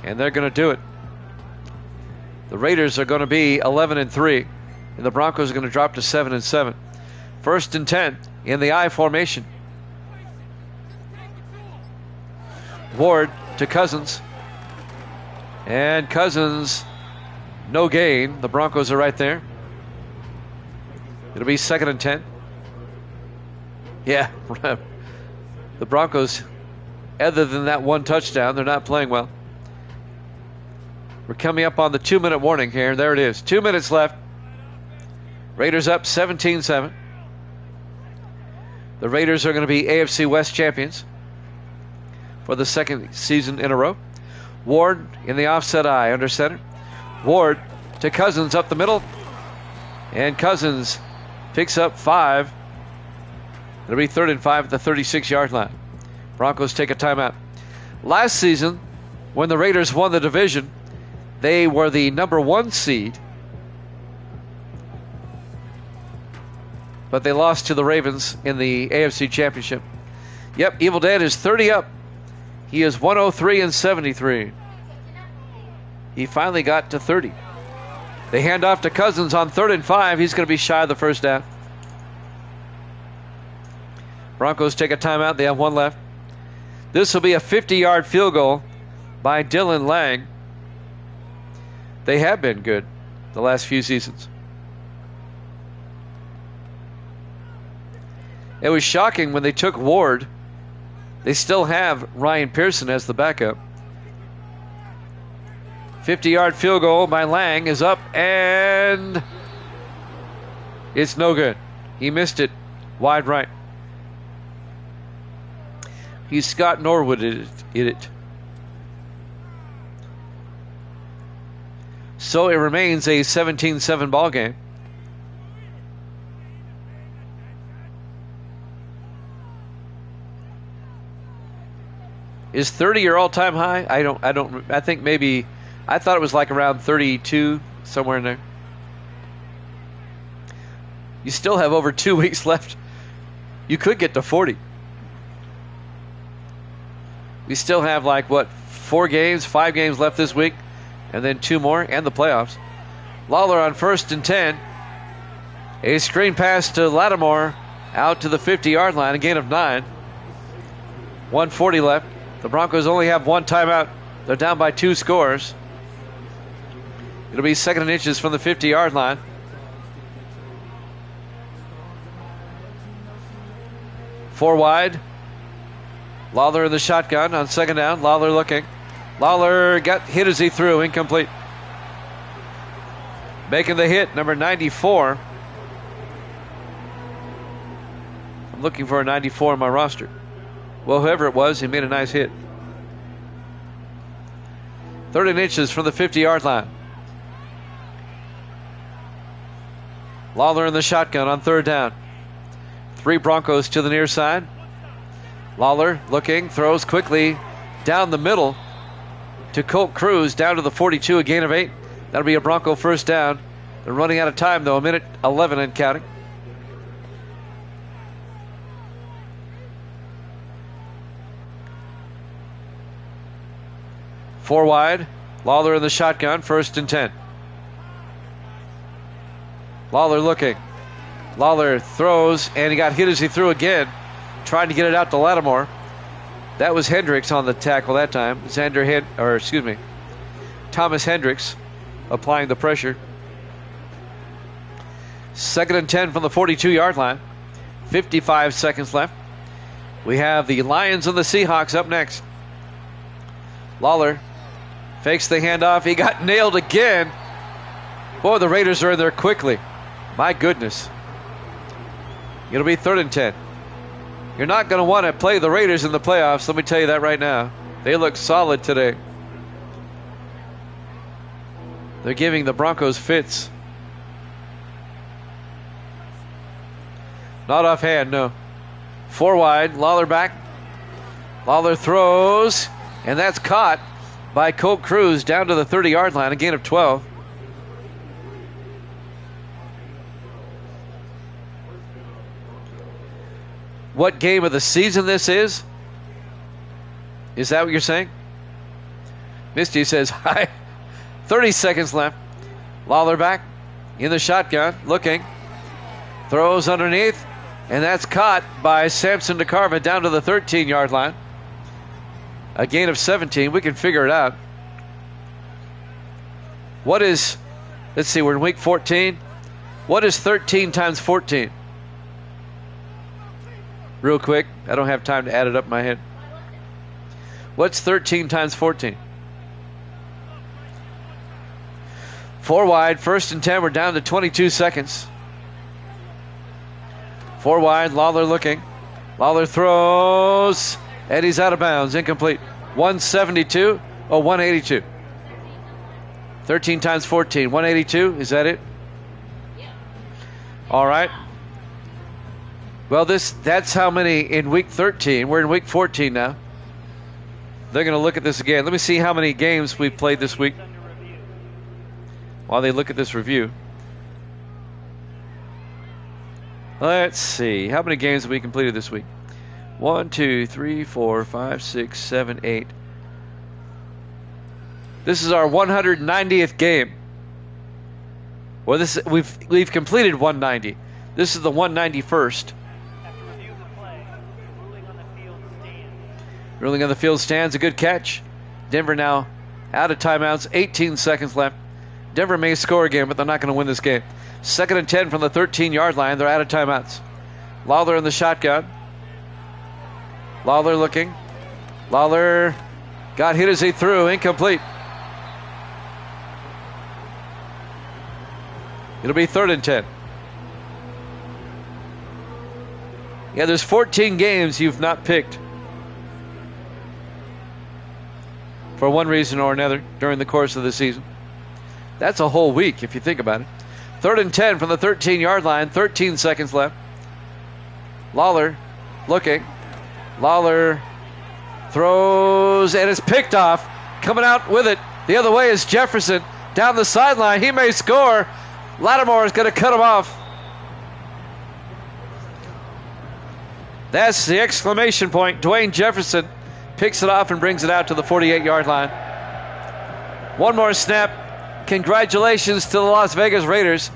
And they're going to do it. The Raiders are going to be 11 and 3, and the Broncos are going to drop to 7 and 7. 1st and 10 in the I formation. Ward to Cousins. And Cousins, no gain. The Broncos are right there. It'll be 2nd and 10. Yeah, the Broncos, other than that one touchdown, they're not playing well. We're coming up on the 2-minute warning here. There it is. 2 minutes left. Raiders up 17-7. The Raiders are going to be AFC West champions for the 2nd season in a row. Ward in the offset I under center. Ward to Cousins up the middle. And Cousins picks up 5. It'll be 3rd and 5 at the 36-yard line. Broncos take a timeout. Last season, when the Raiders won the division, they were the number 1 seed, but they lost to the Ravens in the AFC Championship. Yep, Evil Dead is 30 up. He is 103 and 73. He finally got to 30. They hand off to Cousins on 3rd and 5. He's going to be shy of the first down. Broncos take a timeout. They have 1 left. This will be a 50-yard field goal by Dylan Lang. They have been good the last few seasons. It was shocking when they took Ward. They still have Ryan Pearson as the backup. 50-yard field goal by Lang is up, and it's no good. He missed it wide right. He's Scott Norwood in it. So it remains a 17-7 ball game. Is 30 your all-time high? I think maybe, I thought it was like around 32, somewhere in there. You still have over 2 weeks left. You could get to 40. We still have like, what, 5 games left this week, and then 2 more, and the playoffs. Lawler on 1st and 10. A screen pass to Lattimore out to the 50-yard line, a gain of 9. 1:40 left. The Broncos only have 1 timeout. They're down by 2 scores. It'll be 2nd and inches from the 50-yard line. Four wide. Lawler in the shotgun on 2nd down. Lawler looking. Lawler got hit as he threw. Incomplete. Making the hit, number 94. I'm looking for a 94 on my roster. Well, whoever it was, he made a nice hit. 3rd and inches from the 50-yard line. Lawler in the shotgun on 3rd down. 3 Broncos to the near side. Lawler looking, throws quickly down the middle to Colt Cruz, down to the 42, a gain of 8. That'll be a Bronco first down. They're running out of time, though, 1:11 and counting. Four wide. Lawler in the shotgun, 1st and 10. Lawler looking. Lawler throws, and he got hit as he threw again, trying to get it out to Lattimore. That was Hendricks on the tackle that time. Thomas Hendricks applying the pressure. 2nd and 10 from the 42-yard line. 55 seconds left. We have the Lions and the Seahawks up next. Lawler fakes the handoff. He got nailed again. Boy, the Raiders are in there quickly. My goodness. It'll be 3rd and 10. You're not going to want to play the Raiders in the playoffs, let me tell you that right now. They look solid today. They're giving the Broncos fits. Not offhand, no. 4 wide, Lawler back. Lawler throws, and that's caught by Colt Cruz down to the 30-yard line, a gain of 12. What game of the season this is? Is that what you're saying? Misty says, hi. 30 seconds left. Lawler back in the shotgun, looking. Throws underneath, and that's caught by Samson DeCarva down to the 13-yard line. A gain of 17. We can figure it out. What is, let's see, we're in week 14. What is 13 times 14? Real quick, I don't have time to add it up in my head. What's 13 times 14? 4 wide, 1st and 10. We're down to 22 seconds. 4 wide, Lawler looking. Lawler throws, and he's out of bounds, incomplete. 182. 13 times 14, 182, is that it? All right. Well, that's how many in week 13. We're in week 14 now. They're going to look at this again. Let me see how many games we've played this week while they look at this review. Let's see. How many games have we completed this week? 1, 2, 3, 4, 5, 6, 7, 8. This is our 190th game. Well, we've completed 190. This is the 191st. Ruling on the field stands. A good catch. Denver now out of timeouts. 18 seconds left. Denver may score again, but they're not going to win this game. 2nd and 10 from the 13-yard line. They're out of timeouts. Lawler in the shotgun. Lawler looking. Lawler got hit as he threw. Incomplete. It'll be 3rd and 10. Yeah, there's 14 games you've not picked for one reason or another during the course of the season. That's a whole week if you think about it. 3rd and 10 from the 13-yard line. 13 seconds left. Lawler looking. Lawler throws and it's picked off. Coming out with it the other way is Jefferson. Down the sideline. He may score. Lattimore is going to cut him off. That's the exclamation point. Dwayne Jefferson picks it off and brings it out to the 48-yard line. One more snap. Congratulations to the Las Vegas Raiders.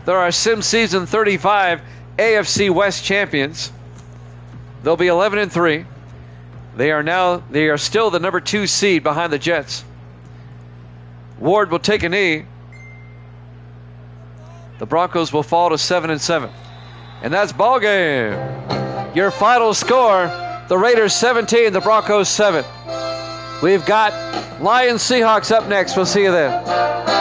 They're our Sim Season 35 AFC West champions. They'll be 11-3. They are still the number 2 seed behind the Jets. Ward will take a knee. The Broncos will fall to 7-7. And that's ball game. Your final score, the Raiders 17, the Broncos 7. We've got Lions Seahawks up next. We'll see you then.